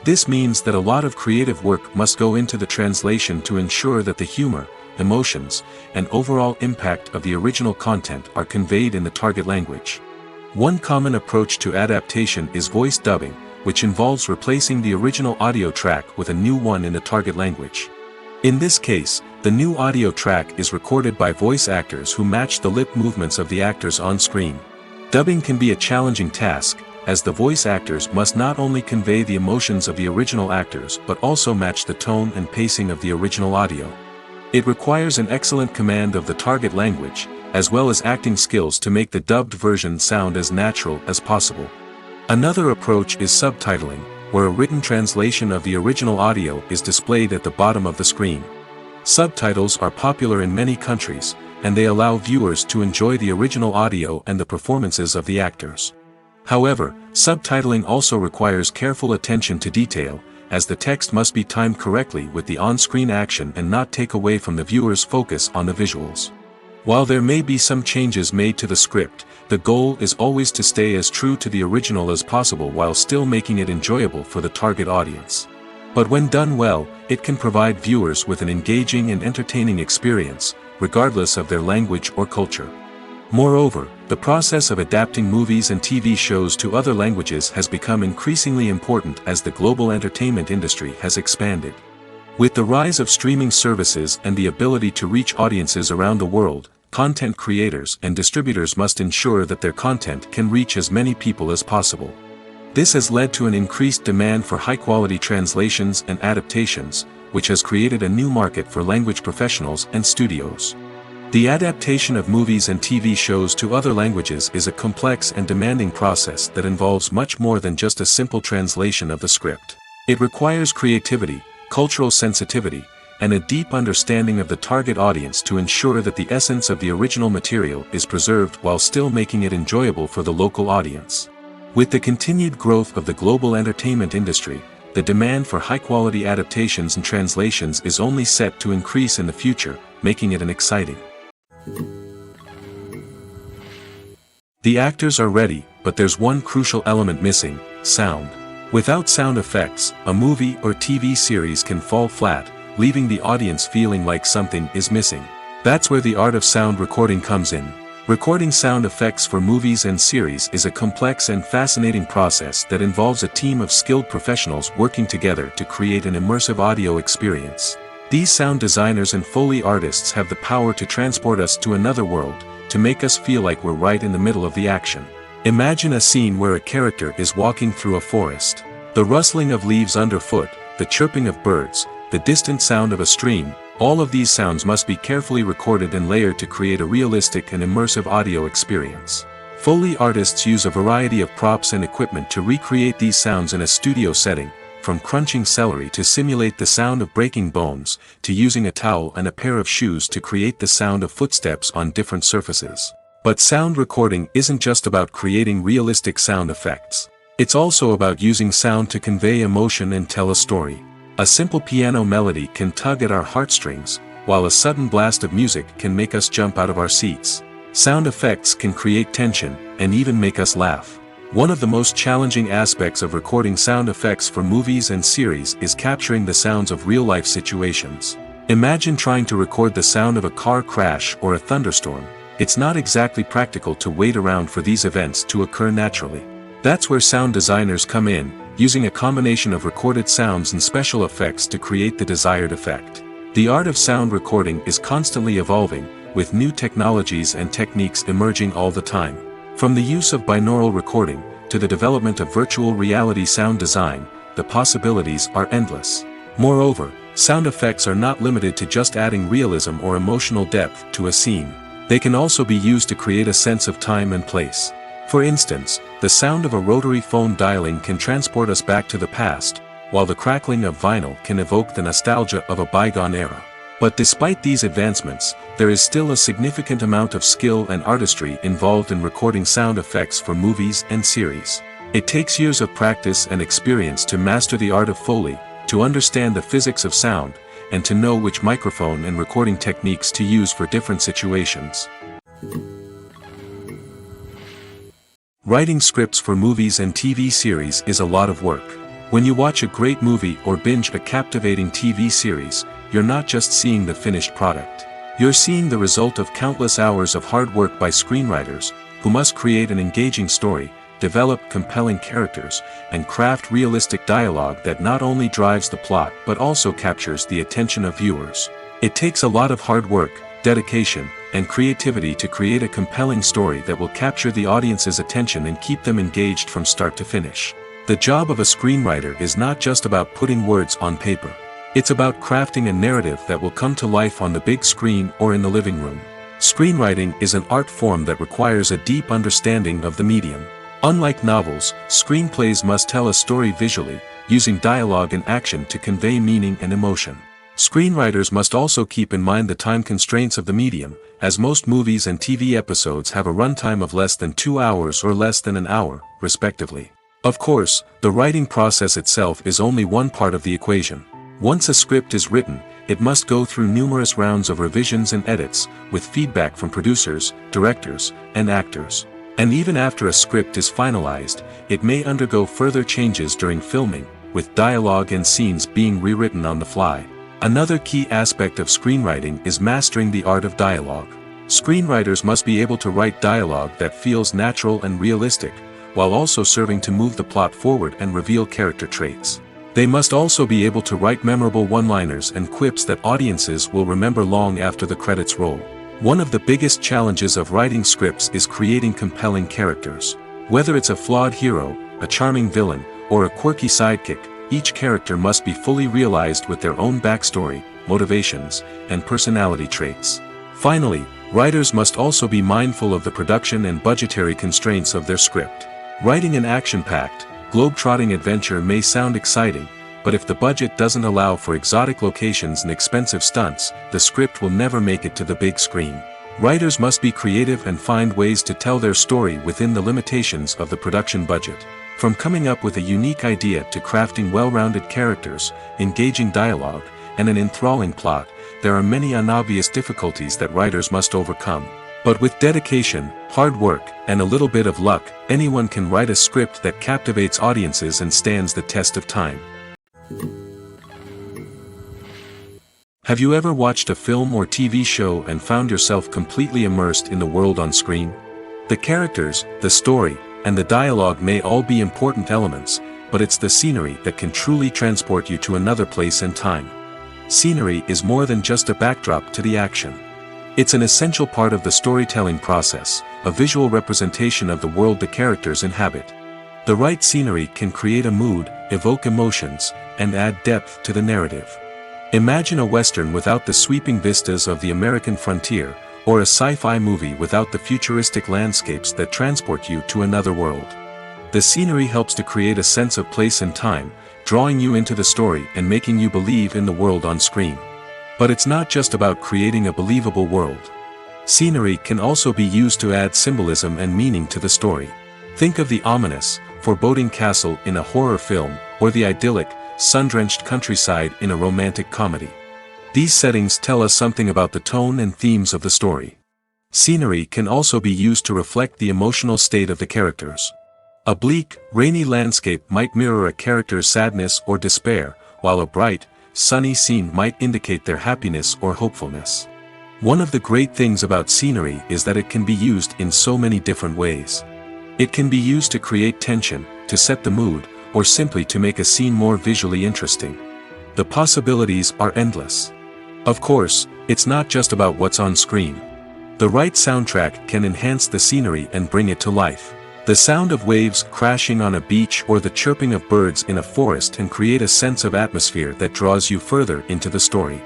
This means that a lot of creative work must go into the translation to ensure that the humor, emotions, and overall impact of the original content are conveyed in the target language. One common approach to adaptation is voice dubbing, which involves replacing the original audio track with a new one in the target language. In this case, the new audio track is recorded by voice actors who match the lip movements of the actors on screen. Dubbing can be a challenging task, as the voice actors must not only convey the emotions of the original actors but also match the tone and pacing of the original audio. It requires an excellent command of the target language, as well as acting skills to make the dubbed version sound as natural as possible. Another approach is subtitling, where a written translation of the original audio is displayed at the bottom of the screen. Subtitles are popular in many countries, and they allow viewers to enjoy the original audio and the performances of the actors. However, subtitling also requires careful attention to detail, as the text must be timed correctly with the on-screen action and not take away from the viewer's focus on the visuals. While there may be some changes made to the script, the goal is always to stay as true to the original as possible while still making it enjoyable for the target audience. But when done well, it can provide viewers with an engaging and entertaining experience, regardless of their language or culture. Moreover, the process of adapting movies and TV shows to other languages has become increasingly important as the global entertainment industry has expanded. With the rise of streaming services and the ability to reach audiences around the world, content creators and distributors must ensure that their content can reach as many people as possible. This has led to an increased demand for high-quality translations and adaptations, which has created a new market for language professionals and studios. The adaptation of movies and TV shows to other languages is a complex and demanding process that involves much more than just a simple translation of the script. It requires creativity, cultural sensitivity, and a deep understanding of the target audience to ensure that the essence of the original material is preserved while still making it enjoyable for the local audience. With the continued growth of the global entertainment industry, the demand for high-quality adaptations and translations is only set to increase in the future, making it an exciting. The actors are ready, but there's one crucial element missing: sound. Without sound effects, a movie or TV series can fall flat, leaving the audience feeling like something is missing. That's where the art of sound recording comes in. Recording sound effects for movies and series is a complex and fascinating process that involves a team of skilled professionals working together to create an immersive audio experience. These sound designers and Foley artists have the power to transport us to another world, to make us feel like we're right in the middle of the action. Imagine a scene where a character is walking through a forest. The rustling of leaves underfoot, the chirping of birds, the distant sound of a stream, all of these sounds must be carefully recorded and layered to create a realistic and immersive audio experience. Foley artists use a variety of props and equipment to recreate these sounds in a studio setting, from crunching celery to simulate the sound of breaking bones, to using a towel and a pair of shoes to create the sound of footsteps on different surfaces. But sound recording isn't just about creating realistic sound effects. It's also about using sound to convey emotion and tell a story. A simple piano melody can tug at our heartstrings, while a sudden blast of music can make us jump out of our seats. Sound effects can create tension, and even make us laugh. One of the most challenging aspects of recording sound effects for movies and series is capturing the sounds of real-life situations. Imagine trying to record the sound of a car crash or a thunderstorm. It's not exactly practical to wait around for these events to occur naturally. That's where sound designers come in, using a combination of recorded sounds and special effects to create the desired effect. The art of sound recording is constantly evolving, with new technologies and techniques emerging all the time. From the use of binaural recording, to the development of virtual reality sound design, the possibilities are endless. Moreover, sound effects are not limited to just adding realism or emotional depth to a scene. They can also be used to create a sense of time and place. For instance, the sound of a rotary phone dialing can transport us back to the past, while the crackling of vinyl can evoke the nostalgia of a bygone era. But despite these advancements, there is still a significant amount of skill and artistry involved in recording sound effects for movies and series. It takes years of practice and experience to master the art of Foley, to understand the physics of sound, and to know which microphone and recording techniques to use for different situations. Writing scripts for movies and TV series is a lot of work. When you watch a great movie or binge a captivating TV series, you're not just seeing the finished product. You're seeing the result of countless hours of hard work by screenwriters, who must create an engaging story, develop compelling characters, and craft realistic dialogue that not only drives the plot but also captures the attention of viewers. It takes a lot of hard work, dedication, and creativity to create a compelling story that will capture the audience's attention and keep them engaged from start to finish. The job of a screenwriter is not just about putting words on paper. It's about crafting a narrative that will come to life on the big screen or in the living room. Screenwriting is an art form that requires a deep understanding of the medium. Unlike novels, screenplays must tell a story visually, using dialogue and action to convey meaning and emotion. Screenwriters must also keep in mind the time constraints of the medium, as most movies and TV episodes have a runtime of less than 2 hours or less than an hour, respectively. Of course, the writing process itself is only one part of the equation. Once a script is written, it must go through numerous rounds of revisions and edits, with feedback from producers, directors, and actors. And even after a script is finalized, it may undergo further changes during filming, with dialogue and scenes being rewritten on the fly. Another key aspect of screenwriting is mastering the art of dialogue. Screenwriters must be able to write dialogue that feels natural and realistic, while also serving to move the plot forward and reveal character traits. They must also be able to write memorable one-liners and quips that audiences will remember long after the credits roll. One of the biggest challenges of writing scripts is creating compelling characters. Whether it's a flawed hero, a charming villain, or a quirky sidekick, each character must be fully realized with their own backstory, motivations, and personality traits. Finally, Writers must also be mindful of the production and budgetary constraints of their script. Writing an action-packed, globe-trotting adventure may sound exciting, but if the budget doesn't allow for exotic locations and expensive stunts, the script will never make it to the big screen. Writers must be creative and find ways to tell their story within the limitations of the production budget. From coming up with a unique idea to crafting well-rounded characters, engaging dialogue, and an enthralling plot, there are many unobvious difficulties that writers must overcome. But with dedication, hard work, and a little bit of luck, anyone can write a script that captivates audiences and stands the test of time. Have you ever watched a film or TV show and found yourself completely immersed in the world on screen? The characters, the story, and the dialogue may all be important elements, but it's the scenery that can truly transport you to another place and time. Scenery is more than just a backdrop to the action. It's an essential part of the storytelling process, a visual representation of the world the characters inhabit. The right scenery can create a mood, evoke emotions, and add depth to the narrative. Imagine a Western without the sweeping vistas of the American frontier, or a sci-fi movie without the futuristic landscapes that transport you to another world. The scenery helps to create a sense of place and time, drawing you into the story and making you believe in the world on screen. But it's not just about creating a believable world. Scenery can also be used to add symbolism and meaning to the story. Think of the ominous, foreboding castle in a horror film, or the idyllic, sun-drenched countryside in a romantic comedy. These settings tell us something about the tone and themes of the story. Scenery can also be used to reflect the emotional state of the characters. A bleak, rainy landscape might mirror a character's sadness or despair, while a bright, sunny scene might indicate their happiness or hopefulness. One of the great things about scenery is that it can be used in so many different ways. It can be used to create tension, to set the mood, or simply to make a scene more visually interesting. The possibilities are endless. Of course, it's not just about what's on screen. The right soundtrack can enhance the scenery and bring it to life. The sound of waves crashing on a beach or the chirping of birds in a forest can create a sense of atmosphere that draws you further into the story.